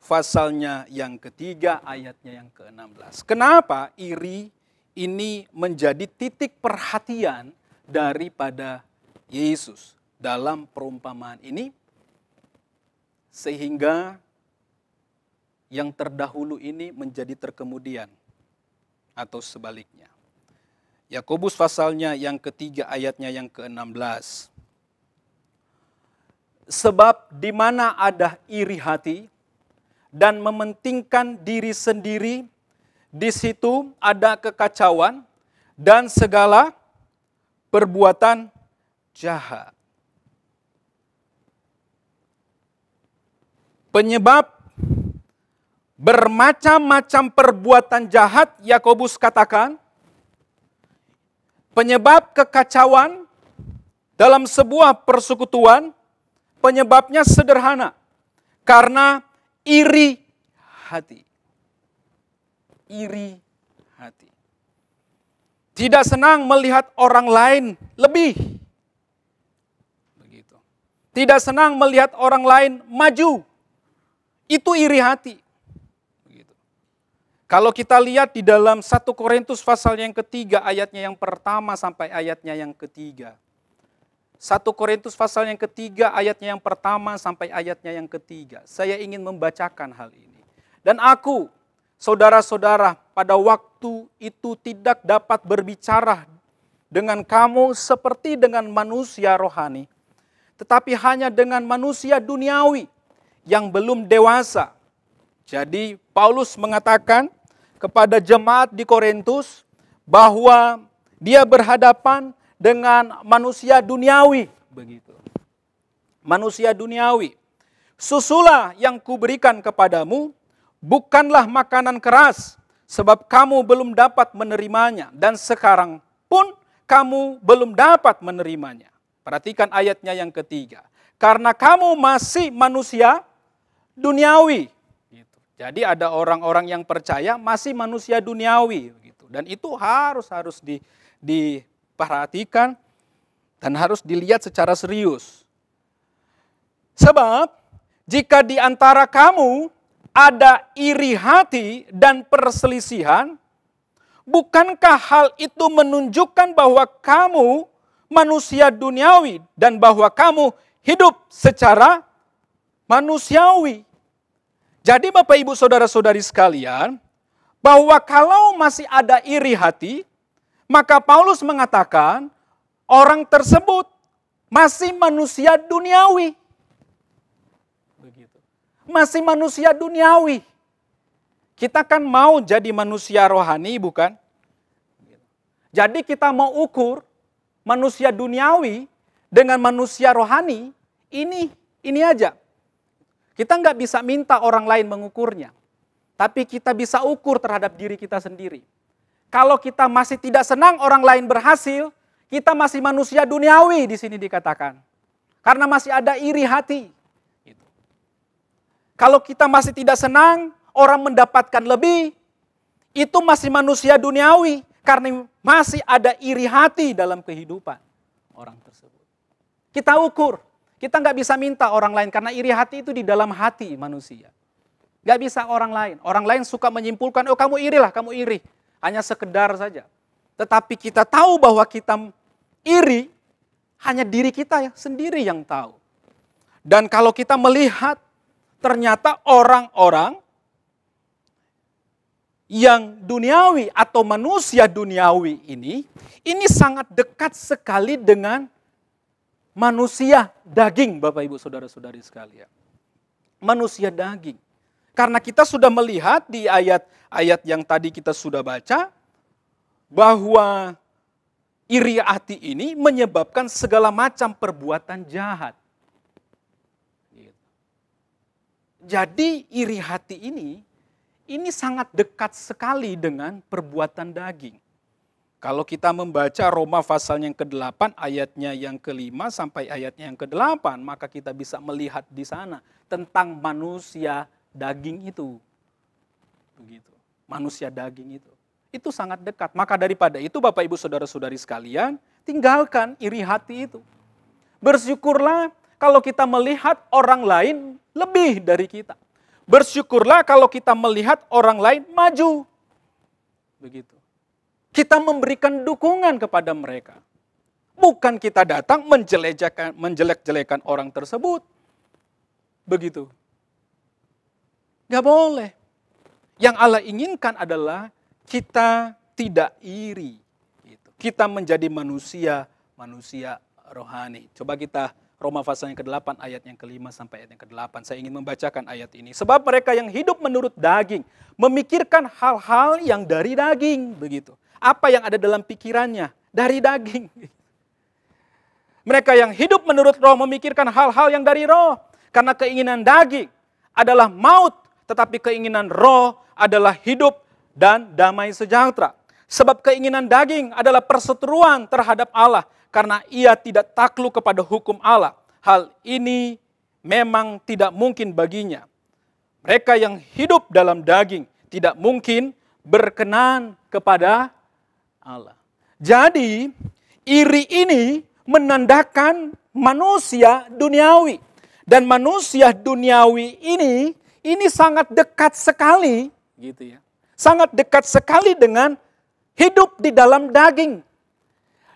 Speaker 5: pasalnya yang ketiga, ayatnya yang ke-16. Kenapa iri ini menjadi titik perhatian daripada Yesus dalam perumpamaan ini? Sehingga yang terdahulu ini menjadi terkemudian atau sebaliknya. Yakobus pasalnya yang ketiga, ayatnya yang ke-16. Sebab di mana ada iri hati dan mementingkan diri sendiri, di situ ada kekacauan dan segala perbuatan jahat. Penyebab bermacam-macam perbuatan jahat, Yakobus katakan, penyebab kekacauan dalam sebuah persekutuan, penyebabnya sederhana, karena iri hati. Iri hati. Tidak senang melihat orang lain lebih. Begitu. Tidak senang melihat orang lain maju. Itu iri hati. Begitu. Kalau kita lihat di dalam 1 Korintus pasal yang ketiga, ayatnya yang pertama sampai ayatnya yang ketiga. 1 Korintus pasal yang ketiga, ayatnya yang pertama sampai ayatnya yang ketiga. Saya ingin membacakan hal ini. Dan aku, saudara-saudara, pada waktu itu tidak dapat berbicara dengan kamu seperti dengan manusia rohani, tetapi hanya dengan manusia duniawi yang belum dewasa. Jadi Paulus mengatakan kepada jemaat di Korintus bahwa dia berhadapan dengan manusia duniawi, begitu. Manusia duniawi. Susulah yang kuberikan kepadamu, bukanlah makanan keras, sebab kamu belum dapat menerimanya, dan sekarang pun kamu belum dapat menerimanya. Perhatikan ayatnya yang ketiga. Karena kamu masih manusia duniawi. Gitu. Jadi ada orang-orang yang percaya masih manusia duniawi, gitu. Dan itu harus diperhatikan dan harus dilihat secara serius. Sebab jika di antara kamu ada iri hati dan perselisihan, bukankah hal itu menunjukkan bahwa kamu manusia duniawi dan bahwa kamu hidup secara manusiawi? Jadi Bapak Ibu Saudara-saudari sekalian, bahwa kalau masih ada iri hati, maka Paulus mengatakan orang tersebut masih manusia duniawi. Begitu. Masih manusia duniawi. Kita kan mau jadi manusia rohani, bukan? Jadi kita mau ukur manusia duniawi dengan manusia rohani, ini aja. Kita nggak bisa minta orang lain mengukurnya. Tapi kita bisa ukur terhadap diri kita sendiri. Kalau kita masih tidak senang orang lain berhasil, kita masih manusia duniawi di sini dikatakan. Karena masih ada iri hati. Gitu. Kalau kita masih tidak senang orang mendapatkan lebih, itu masih manusia duniawi. Karena masih ada iri hati dalam kehidupan orang tersebut. Kita ukur. Kita nggak bisa minta orang lain karena iri hati itu di dalam hati manusia. Nggak bisa orang lain. Orang lain suka menyimpulkan, oh kamu irilah, kamu iri. Hanya sekedar saja. Tetapi kita tahu bahwa kita iri, hanya diri kita sendiri yang tahu. Dan kalau kita melihat, ternyata orang-orang yang duniawi atau manusia duniawi ini sangat dekat sekali dengan manusia daging, Bapak Ibu Saudara-saudari sekalian. Manusia daging. Karena kita sudah melihat di ayat-ayat yang tadi kita sudah baca, bahwa iri hati ini menyebabkan segala macam perbuatan jahat. Jadi iri hati ini sangat dekat sekali dengan perbuatan daging. Kalau kita membaca Roma pasal yang ke-8, ayatnya yang ke-5 sampai ayatnya yang ke-8, maka kita bisa melihat di sana tentang manusia daging itu. Begitu. Manusia daging itu. Itu sangat dekat. Maka daripada itu Bapak Ibu Saudara-saudari sekalian, tinggalkan iri hati itu. Bersyukurlah kalau kita melihat orang lain lebih dari kita. Bersyukurlah kalau kita melihat orang lain maju. Begitu. Kita memberikan dukungan kepada mereka. Bukan kita datang menjelek-jelekan orang tersebut. Begitu. Gak boleh. Yang Allah inginkan adalah kita tidak iri. Kita menjadi manusia rohani. Coba kita Roma pasal yang ke-8 ayat yang ke-5 sampai ayat yang ke-8. Saya ingin membacakan ayat ini. Sebab mereka yang hidup menurut daging memikirkan hal-hal yang dari daging. Begitu. Apa yang ada dalam pikirannya? Dari daging. Mereka yang hidup menurut roh memikirkan hal-hal yang dari roh. Karena keinginan daging adalah maut. Tetapi keinginan roh adalah hidup dan damai sejahtera. Sebab keinginan daging adalah perseteruan terhadap Allah. Karena ia tidak takluk kepada hukum Allah. Hal ini memang tidak mungkin baginya. Mereka yang hidup dalam daging tidak mungkin berkenan kepada Allah. Jadi iri ini menandakan manusia duniawi. Dan manusia duniawi ini sangat dekat sekali, gitu ya. Sangat dekat sekali dengan hidup di dalam daging.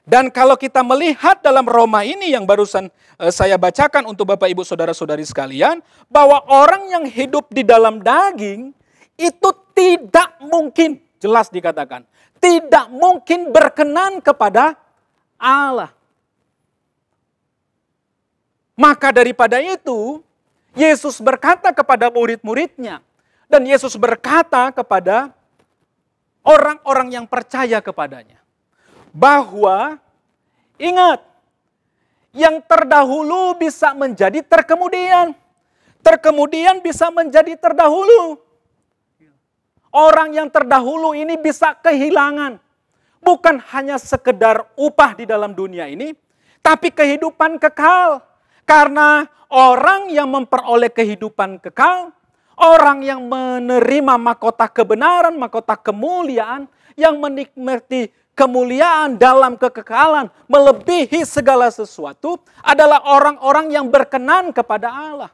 Speaker 5: Dan kalau kita melihat dalam Roma ini yang barusan saya bacakan untuk Bapak Ibu Saudara-saudari sekalian, bahwa orang yang hidup di dalam daging itu tidak mungkin, jelas dikatakan, tidak mungkin berkenan kepada Allah. Maka daripada itu, Yesus berkata kepada murid-muridnya, dan Yesus berkata kepada orang-orang yang percaya kepadanya, bahwa ingat, yang terdahulu bisa menjadi terkemudian, terkemudian bisa menjadi terdahulu. Orang yang terdahulu ini bisa kehilangan, bukan hanya sekedar upah di dalam dunia ini, tapi kehidupan kekal. Karena orang yang memperoleh kehidupan kekal, orang yang menerima mahkota kebenaran, mahkota kemuliaan, yang menikmati kemuliaan dalam kekekalan, melebihi segala sesuatu, adalah orang-orang yang berkenan kepada Allah.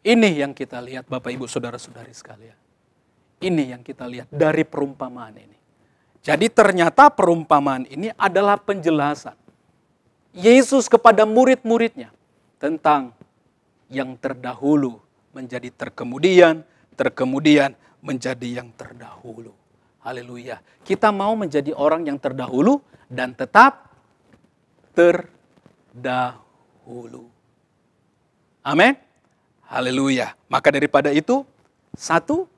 Speaker 5: Ini yang kita lihat Bapak Ibu Saudara-saudari sekalian. Ini yang kita lihat dari perumpamaan ini. Jadi ternyata perumpamaan ini adalah penjelasan Yesus kepada murid-muridnya tentang yang terdahulu menjadi terkemudian, terkemudian menjadi yang terdahulu. Haleluya. Kita mau menjadi orang yang terdahulu dan tetap terdahulu. Amin. Haleluya. Maka daripada itu, satu,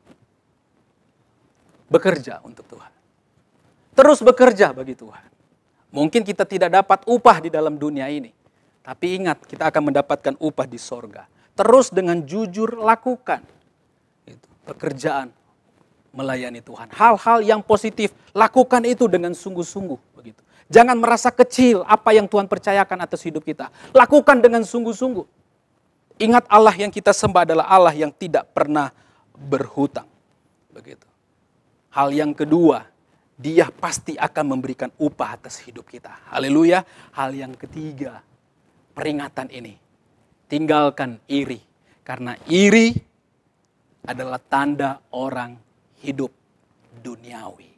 Speaker 5: bekerja untuk Tuhan. Terus bekerja bagi Tuhan. Mungkin kita tidak dapat upah di dalam dunia ini. Tapi ingat, kita akan mendapatkan upah di sorga. Terus dengan jujur lakukan pekerjaan melayani Tuhan. Hal-hal yang positif, lakukan itu dengan sungguh-sungguh. Begitu. Jangan merasa kecil apa yang Tuhan percayakan atas hidup kita. Lakukan dengan sungguh-sungguh. Ingat, Allah yang kita sembah adalah Allah yang tidak pernah berhutang. Begitu. Hal yang kedua, Dia pasti akan memberikan upah atas hidup kita. Haleluya. Hal yang ketiga, peringatan ini. Tinggalkan iri. Karena iri adalah tanda orang hidup duniawi.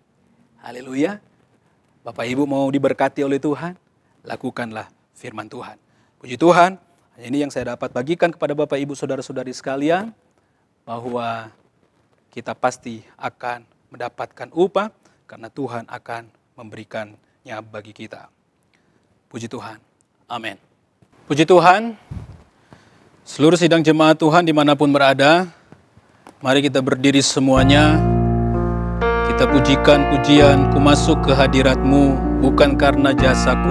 Speaker 5: Haleluya. Bapak Ibu mau diberkati oleh Tuhan, lakukanlah firman Tuhan. Puji Tuhan, ini yang saya dapat bagikan kepada Bapak Ibu saudara-saudari sekalian, bahwa kita pasti akan mendapatkan upah karena Tuhan akan memberikannya bagi kita. Puji Tuhan. Amin. Puji Tuhan. Seluruh sidang jemaat Tuhan dimanapun berada, mari kita berdiri semuanya. Kita pujikan pujian, ku masuk ke hadirat-Mu bukan karena jasaku,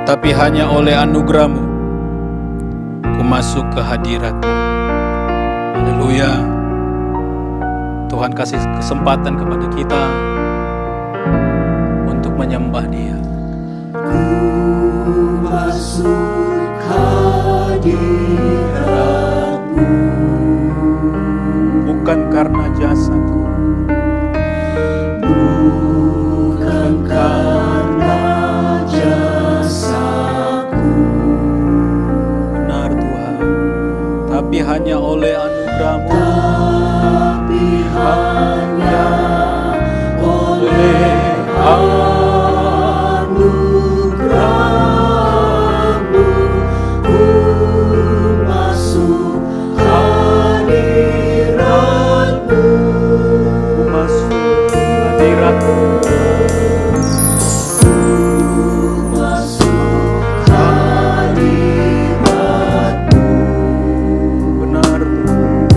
Speaker 5: tapi hanya oleh anugerah-Mu, ku masuk ke hadirat-Mu. Haleluya. Tuhan kasih kesempatan kepada kita untuk menyembah Dia.
Speaker 2: Ku masuk hadirat-Mu
Speaker 5: bukan karena jasaku,
Speaker 2: bukan karena jasaku,
Speaker 5: benar Tuhan, tapi hanya oleh anugerah-Mu,
Speaker 2: tapi hanya oleh anugerah-Mu ku masuk hadirat-Mu,
Speaker 5: ku masuk hadirat-Mu. Benar Tuhan.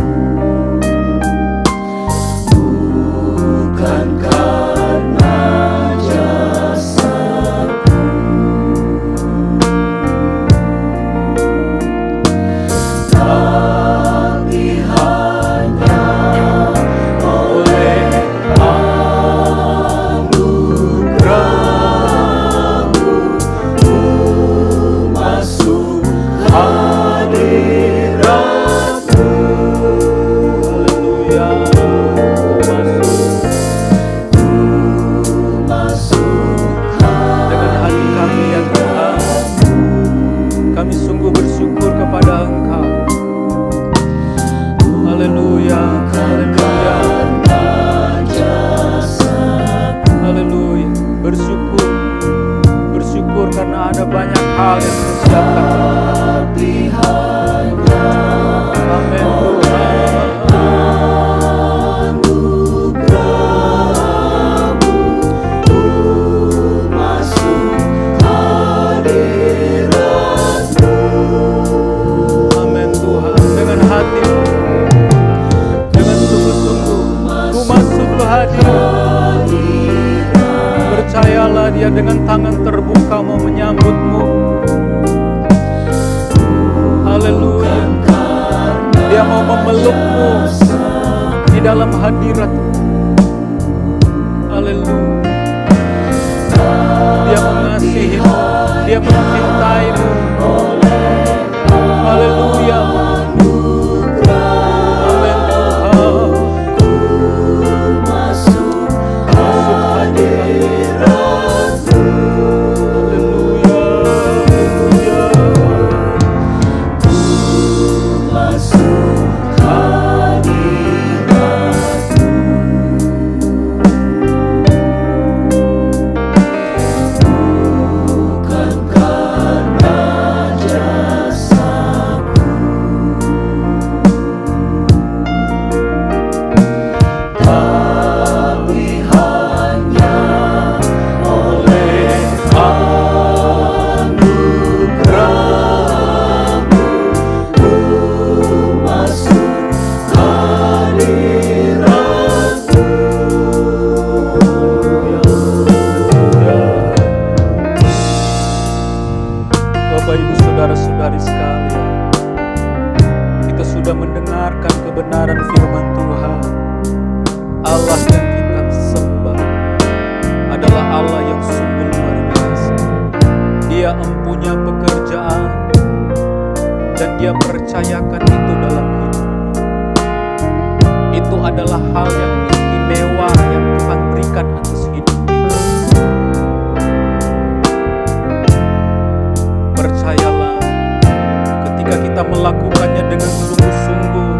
Speaker 2: bukan karena jasaku, tapi hanya oleh anugerah-Mu ku masuk hadirat-Mu.
Speaker 5: Haleluya. Dengan hati kami ya Tuhan, kami sungguh bersyukur kepada Engkau. Haleluya, haleluya, haleluya. Bersyukur, bersyukur karena ada banyak hal yang disiapkan. Amin Tuhan. Amin Tuhan. Dengan hati, dengan sungguh-sungguh, ku masuk ke hadirat. Percayalah, Dia dengan tangan terbuka mau menyambut-Mu. Haleluya. Dia mau memeluk-Mu di dalam hadirat. Haleluya. Dia mengasihi-Mu, Dia mencintai-Mu. Haleluya. Amin Tuhan. Masuk hadirat-Mu. Haleluya.
Speaker 2: Masuk hadirat-Mu, bukan karena jasaku,
Speaker 5: kebenaran firman Tuhan. Allah yang kita sembah adalah Allah yang sungguh luar biasa. Dia empunya pekerjaan dan Dia percayakan itu dalam hidup. Itu adalah hal yang istimewa yang Tuhan berikan atas hidup kita. Percayalah, ketika kita melakukannya dengan sungguh-sungguh,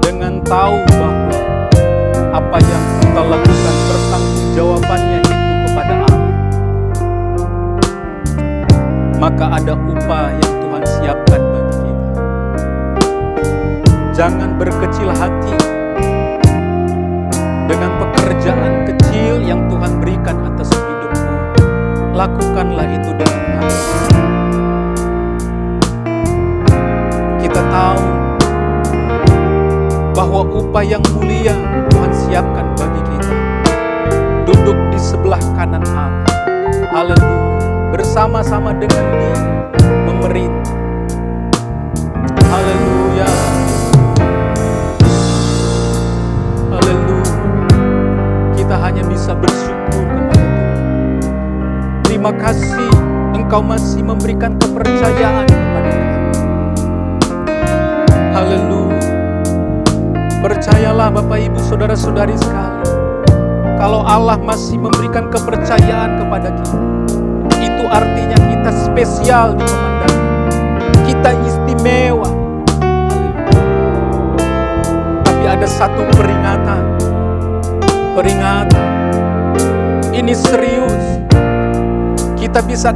Speaker 5: dengan tahu bahwa apa yang kita lakukan pertanggungjawabannya itu kepada Allah, maka ada upah yang Tuhan siapkan bagi kita. Jangan berkecil hati dengan pekerjaan kecil yang Tuhan berikan atas hidupmu. Lakukanlah itu dengan hati. Kita tahu bahwa upah yang mulia Tuhan siapkan bagi kita. Duduk di sebelah kanan Allah. Haleluya. Bersama-sama dengan Dia memerintah. Haleluya. Haleluya. Kita hanya bisa bersyukur kepada Tuhan. Terima kasih Engkau masih memberikan kepercayaan kepada kami. Haleluya. Percayalah Bapak Ibu Saudara-saudari sekalian, kalau Allah masih memberikan kepercayaan kepada kita, itu artinya kita spesial di pemandangan, kita istimewa. Tapi ada satu peringatan, ini serius. Kita bisa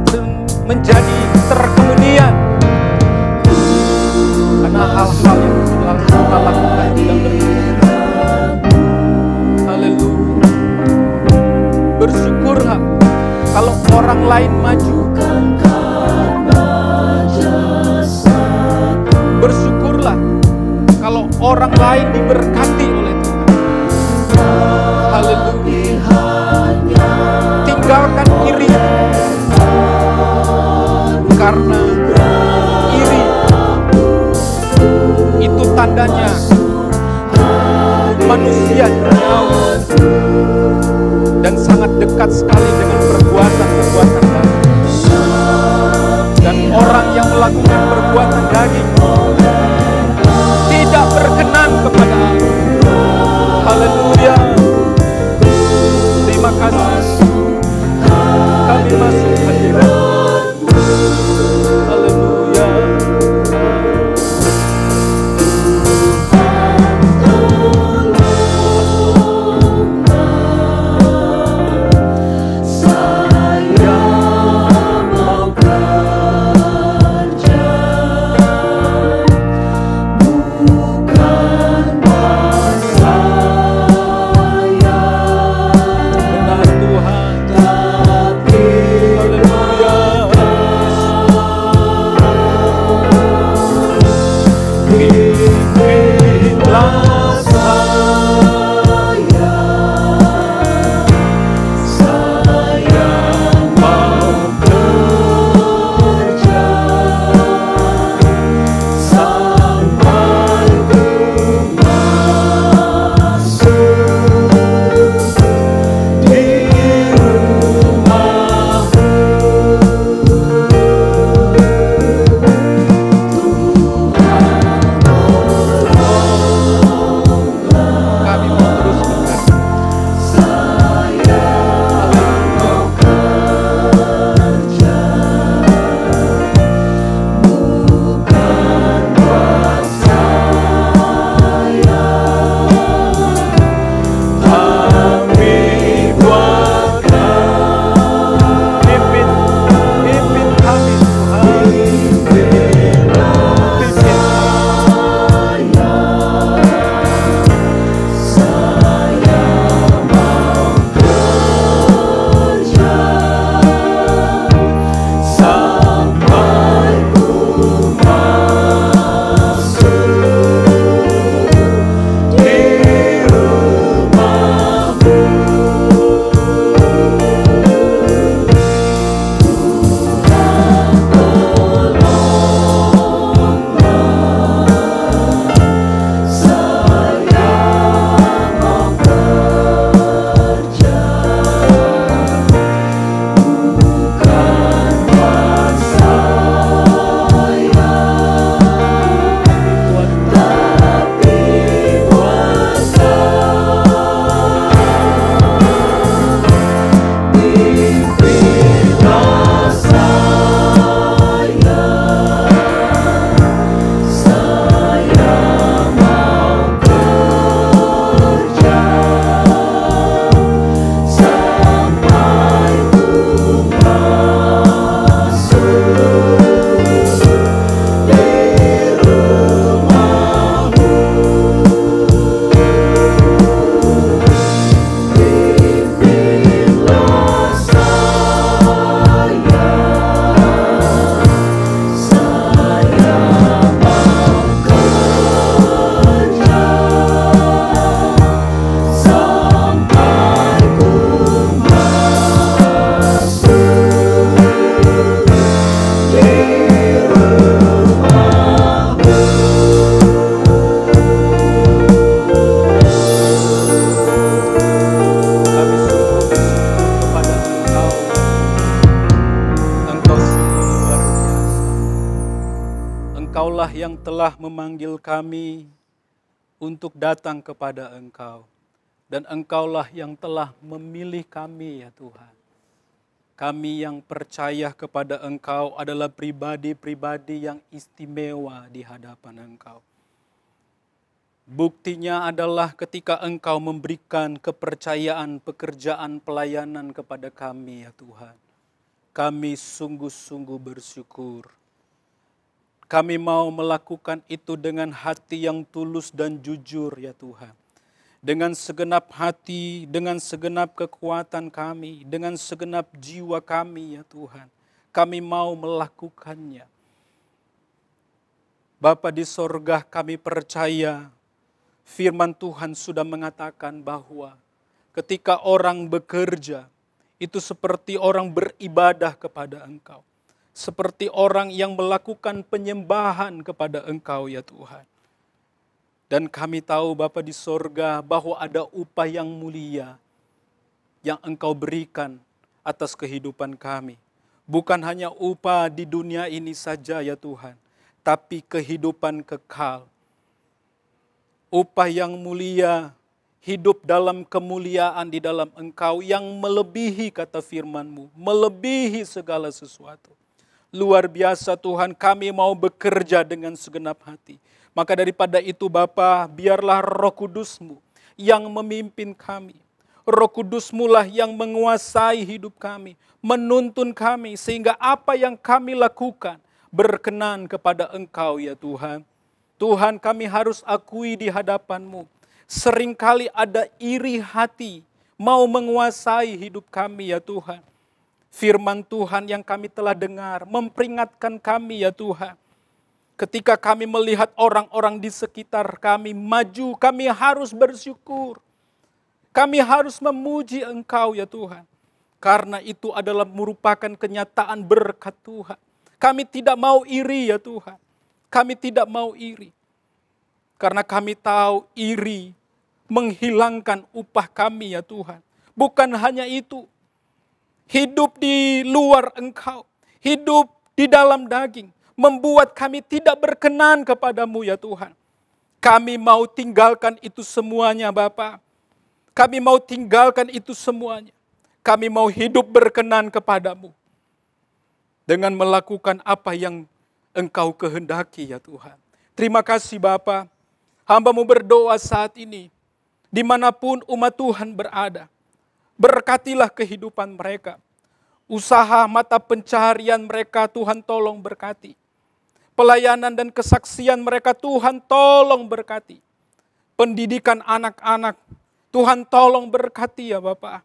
Speaker 5: menjadi terkemudian karena hal-hal yang sudah kita lakukan tidak berguna. Haleluya. Bersyukurlah kalau orang lain maju. Bersyukurlah kalau orang lain diberkati oleh Tuhan. Haleluya. Tinggalkan iri, karena iri itu tandanya manusia jauh dan sangat dekat sekali dengan perbuatan-perbuatan daging. Dan orang yang melakukan perbuatan daging tidak berkenan kepada Allah. Haleluya. Terima kasih. Kami masuk hadirat. Haleluya. telah memanggil kami untuk datang kepada Engkau. Dan Engkaulah yang telah memilih kami ya Tuhan. Kami yang percaya kepada Engkau adalah pribadi-pribadi yang istimewa di hadapan Engkau. Buktinya adalah ketika Engkau memberikan kepercayaan pekerjaan pelayanan kepada kami ya Tuhan. Kami sungguh-sungguh bersyukur. Kami mau melakukan itu dengan hati yang tulus dan jujur ya Tuhan. Dengan segenap hati, dengan segenap kekuatan kami, dengan segenap jiwa kami ya Tuhan. Kami mau melakukannya. Bapa di sorga, kami percaya firman Tuhan sudah mengatakan bahwa ketika orang bekerja, itu seperti orang beribadah kepada Engkau. Seperti orang yang melakukan penyembahan kepada Engkau ya Tuhan. Dan kami tahu Bapa di sorga bahwa ada upah yang mulia yang Engkau berikan atas kehidupan kami. Bukan hanya upah di dunia ini saja ya Tuhan, tapi kehidupan kekal. Upah yang mulia, hidup dalam kemuliaan di dalam Engkau yang melebihi kata firman-Mu, melebihi segala sesuatu. Luar biasa Tuhan, kami mau bekerja dengan segenap hati. Maka daripada itu Bapa, biarlah Roh Kudus-Mu yang memimpin kami. Roh Kudus-Mu lah yang menguasai hidup kami, menuntun kami sehingga apa yang kami lakukan berkenan kepada Engkau ya Tuhan. Tuhan, kami harus akui di hadapan-Mu, seringkali ada iri hati mau menguasai hidup kami ya Tuhan. Firman Tuhan yang kami telah dengar memperingatkan kami ya Tuhan. Ketika kami melihat orang-orang di sekitar kami maju, kami harus bersyukur. Kami harus memuji Engkau ya Tuhan. Karena itu adalah merupakan kenyataan berkat Tuhan. Kami tidak mau iri ya Tuhan. Kami tidak mau iri. Karena kami tahu iri menghilangkan upah kami ya Tuhan. Bukan hanya itu. Hidup di luar Engkau. Hidup di dalam daging. Membuat kami tidak berkenan kepadamu ya Tuhan. Kami mau tinggalkan itu semuanya Bapa. Kami mau tinggalkan itu semuanya. Kami mau hidup berkenan kepadamu. Dengan melakukan apa yang Engkau kehendaki ya Tuhan. Terima kasih Bapa. Hamba-Mu berdoa saat ini. Dimanapun umat Tuhan berada. Berkatilah kehidupan mereka. Usaha mata pencaharian mereka Tuhan tolong berkati. Pelayanan dan kesaksian mereka Tuhan tolong berkati. Pendidikan anak-anak Tuhan tolong berkati ya Bapak.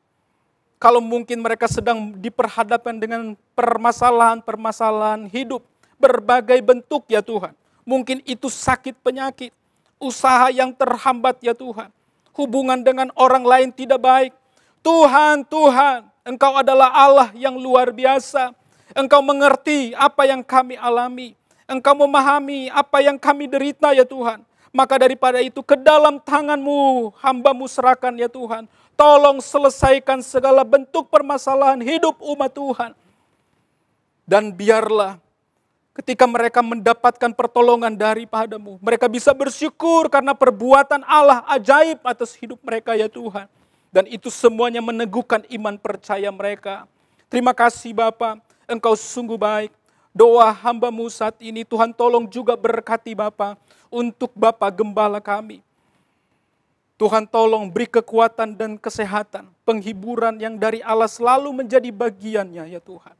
Speaker 5: Kalau mungkin mereka sedang diperhadapkan dengan permasalahan-permasalahan hidup. Berbagai bentuk ya Tuhan. Mungkin itu sakit penyakit. Usaha yang terhambat ya Tuhan. Hubungan dengan orang lain tidak baik. Tuhan, Engkau adalah Allah yang luar biasa. Engkau mengerti apa yang kami alami. Engkau memahami apa yang kami derita ya Tuhan. Maka daripada itu ke dalam tangan-Mu hamba-Mu serahkan ya Tuhan. Tolong selesaikan segala bentuk permasalahan hidup umat Tuhan. Dan biarlah ketika mereka mendapatkan pertolongan daripada-Mu. Mereka bisa bersyukur karena perbuatan Allah ajaib atas hidup mereka ya Tuhan. Dan itu semuanya meneguhkan iman percaya mereka. Terima kasih Bapa, Engkau sungguh baik. Doa hamba-Mu saat ini Tuhan tolong juga berkati Bapa untuk Bapa Gembala kami. Tuhan tolong beri kekuatan dan kesehatan, penghiburan yang dari Allah selalu menjadi bagiannya ya Tuhan.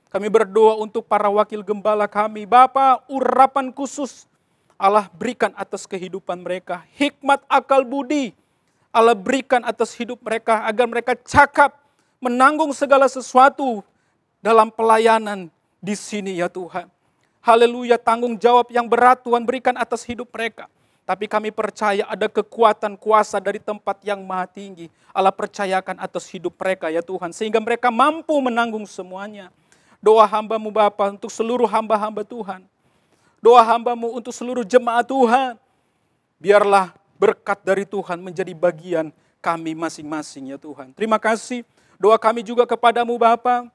Speaker 5: Kami berdoa untuk para wakil gembala kami. Bapa, urapan khusus Allah berikan atas kehidupan mereka. Hikmat akal budi Allah berikan atas hidup mereka agar mereka cakap menanggung segala sesuatu dalam pelayanan di sini ya Tuhan. Haleluya, tanggung jawab yang berat Tuhan berikan atas hidup mereka. Tapi kami percaya ada kekuatan kuasa dari tempat yang maha tinggi. Allah percayakan atas hidup mereka ya Tuhan. Sehingga mereka mampu menanggung semuanya. Doa hamba-Mu Bapa untuk seluruh hamba-hamba Tuhan. Doa hamba-Mu untuk seluruh jemaat Tuhan. Biarlah berkat dari Tuhan menjadi bagian kami masing-masing ya Tuhan. Terima kasih. Doa kami juga kepadamu Bapa.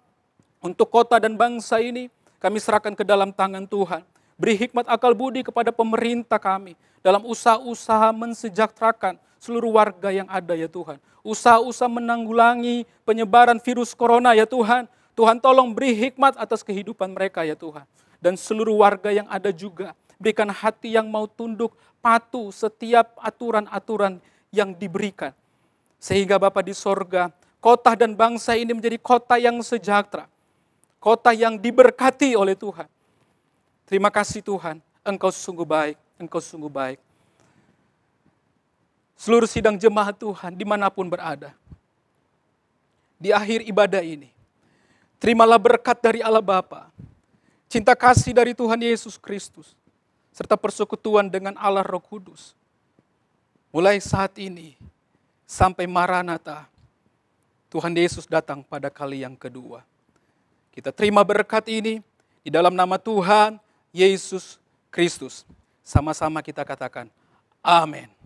Speaker 5: Untuk kota dan bangsa ini kami serahkan ke dalam tangan Tuhan. Beri hikmat akal budi kepada pemerintah kami dalam usaha-usaha mensejahterakan seluruh warga yang ada ya Tuhan. Usaha-usaha menanggulangi penyebaran virus corona ya Tuhan. Tuhan tolong beri hikmat atas kehidupan mereka ya Tuhan. Dan seluruh warga yang ada juga, berikan hati yang mau tunduk, patuh setiap aturan-aturan yang diberikan. Sehingga Bapa di sorga, kota dan bangsa ini menjadi kota yang sejahtera. Kota yang diberkati oleh Tuhan. Terima kasih Tuhan, Engkau sungguh baik, Engkau sungguh baik. Seluruh sidang jemaat Tuhan dimanapun berada. Di akhir ibadah ini, terimalah berkat dari Allah Bapa, cinta kasih dari Tuhan Yesus Kristus, serta persekutuan dengan Allah Roh Kudus. Mulai saat ini, sampai Maranatha, Tuhan Yesus datang pada kali yang kedua. Kita terima berkat ini di dalam nama Tuhan Yesus Kristus. Sama-sama kita katakan, amin.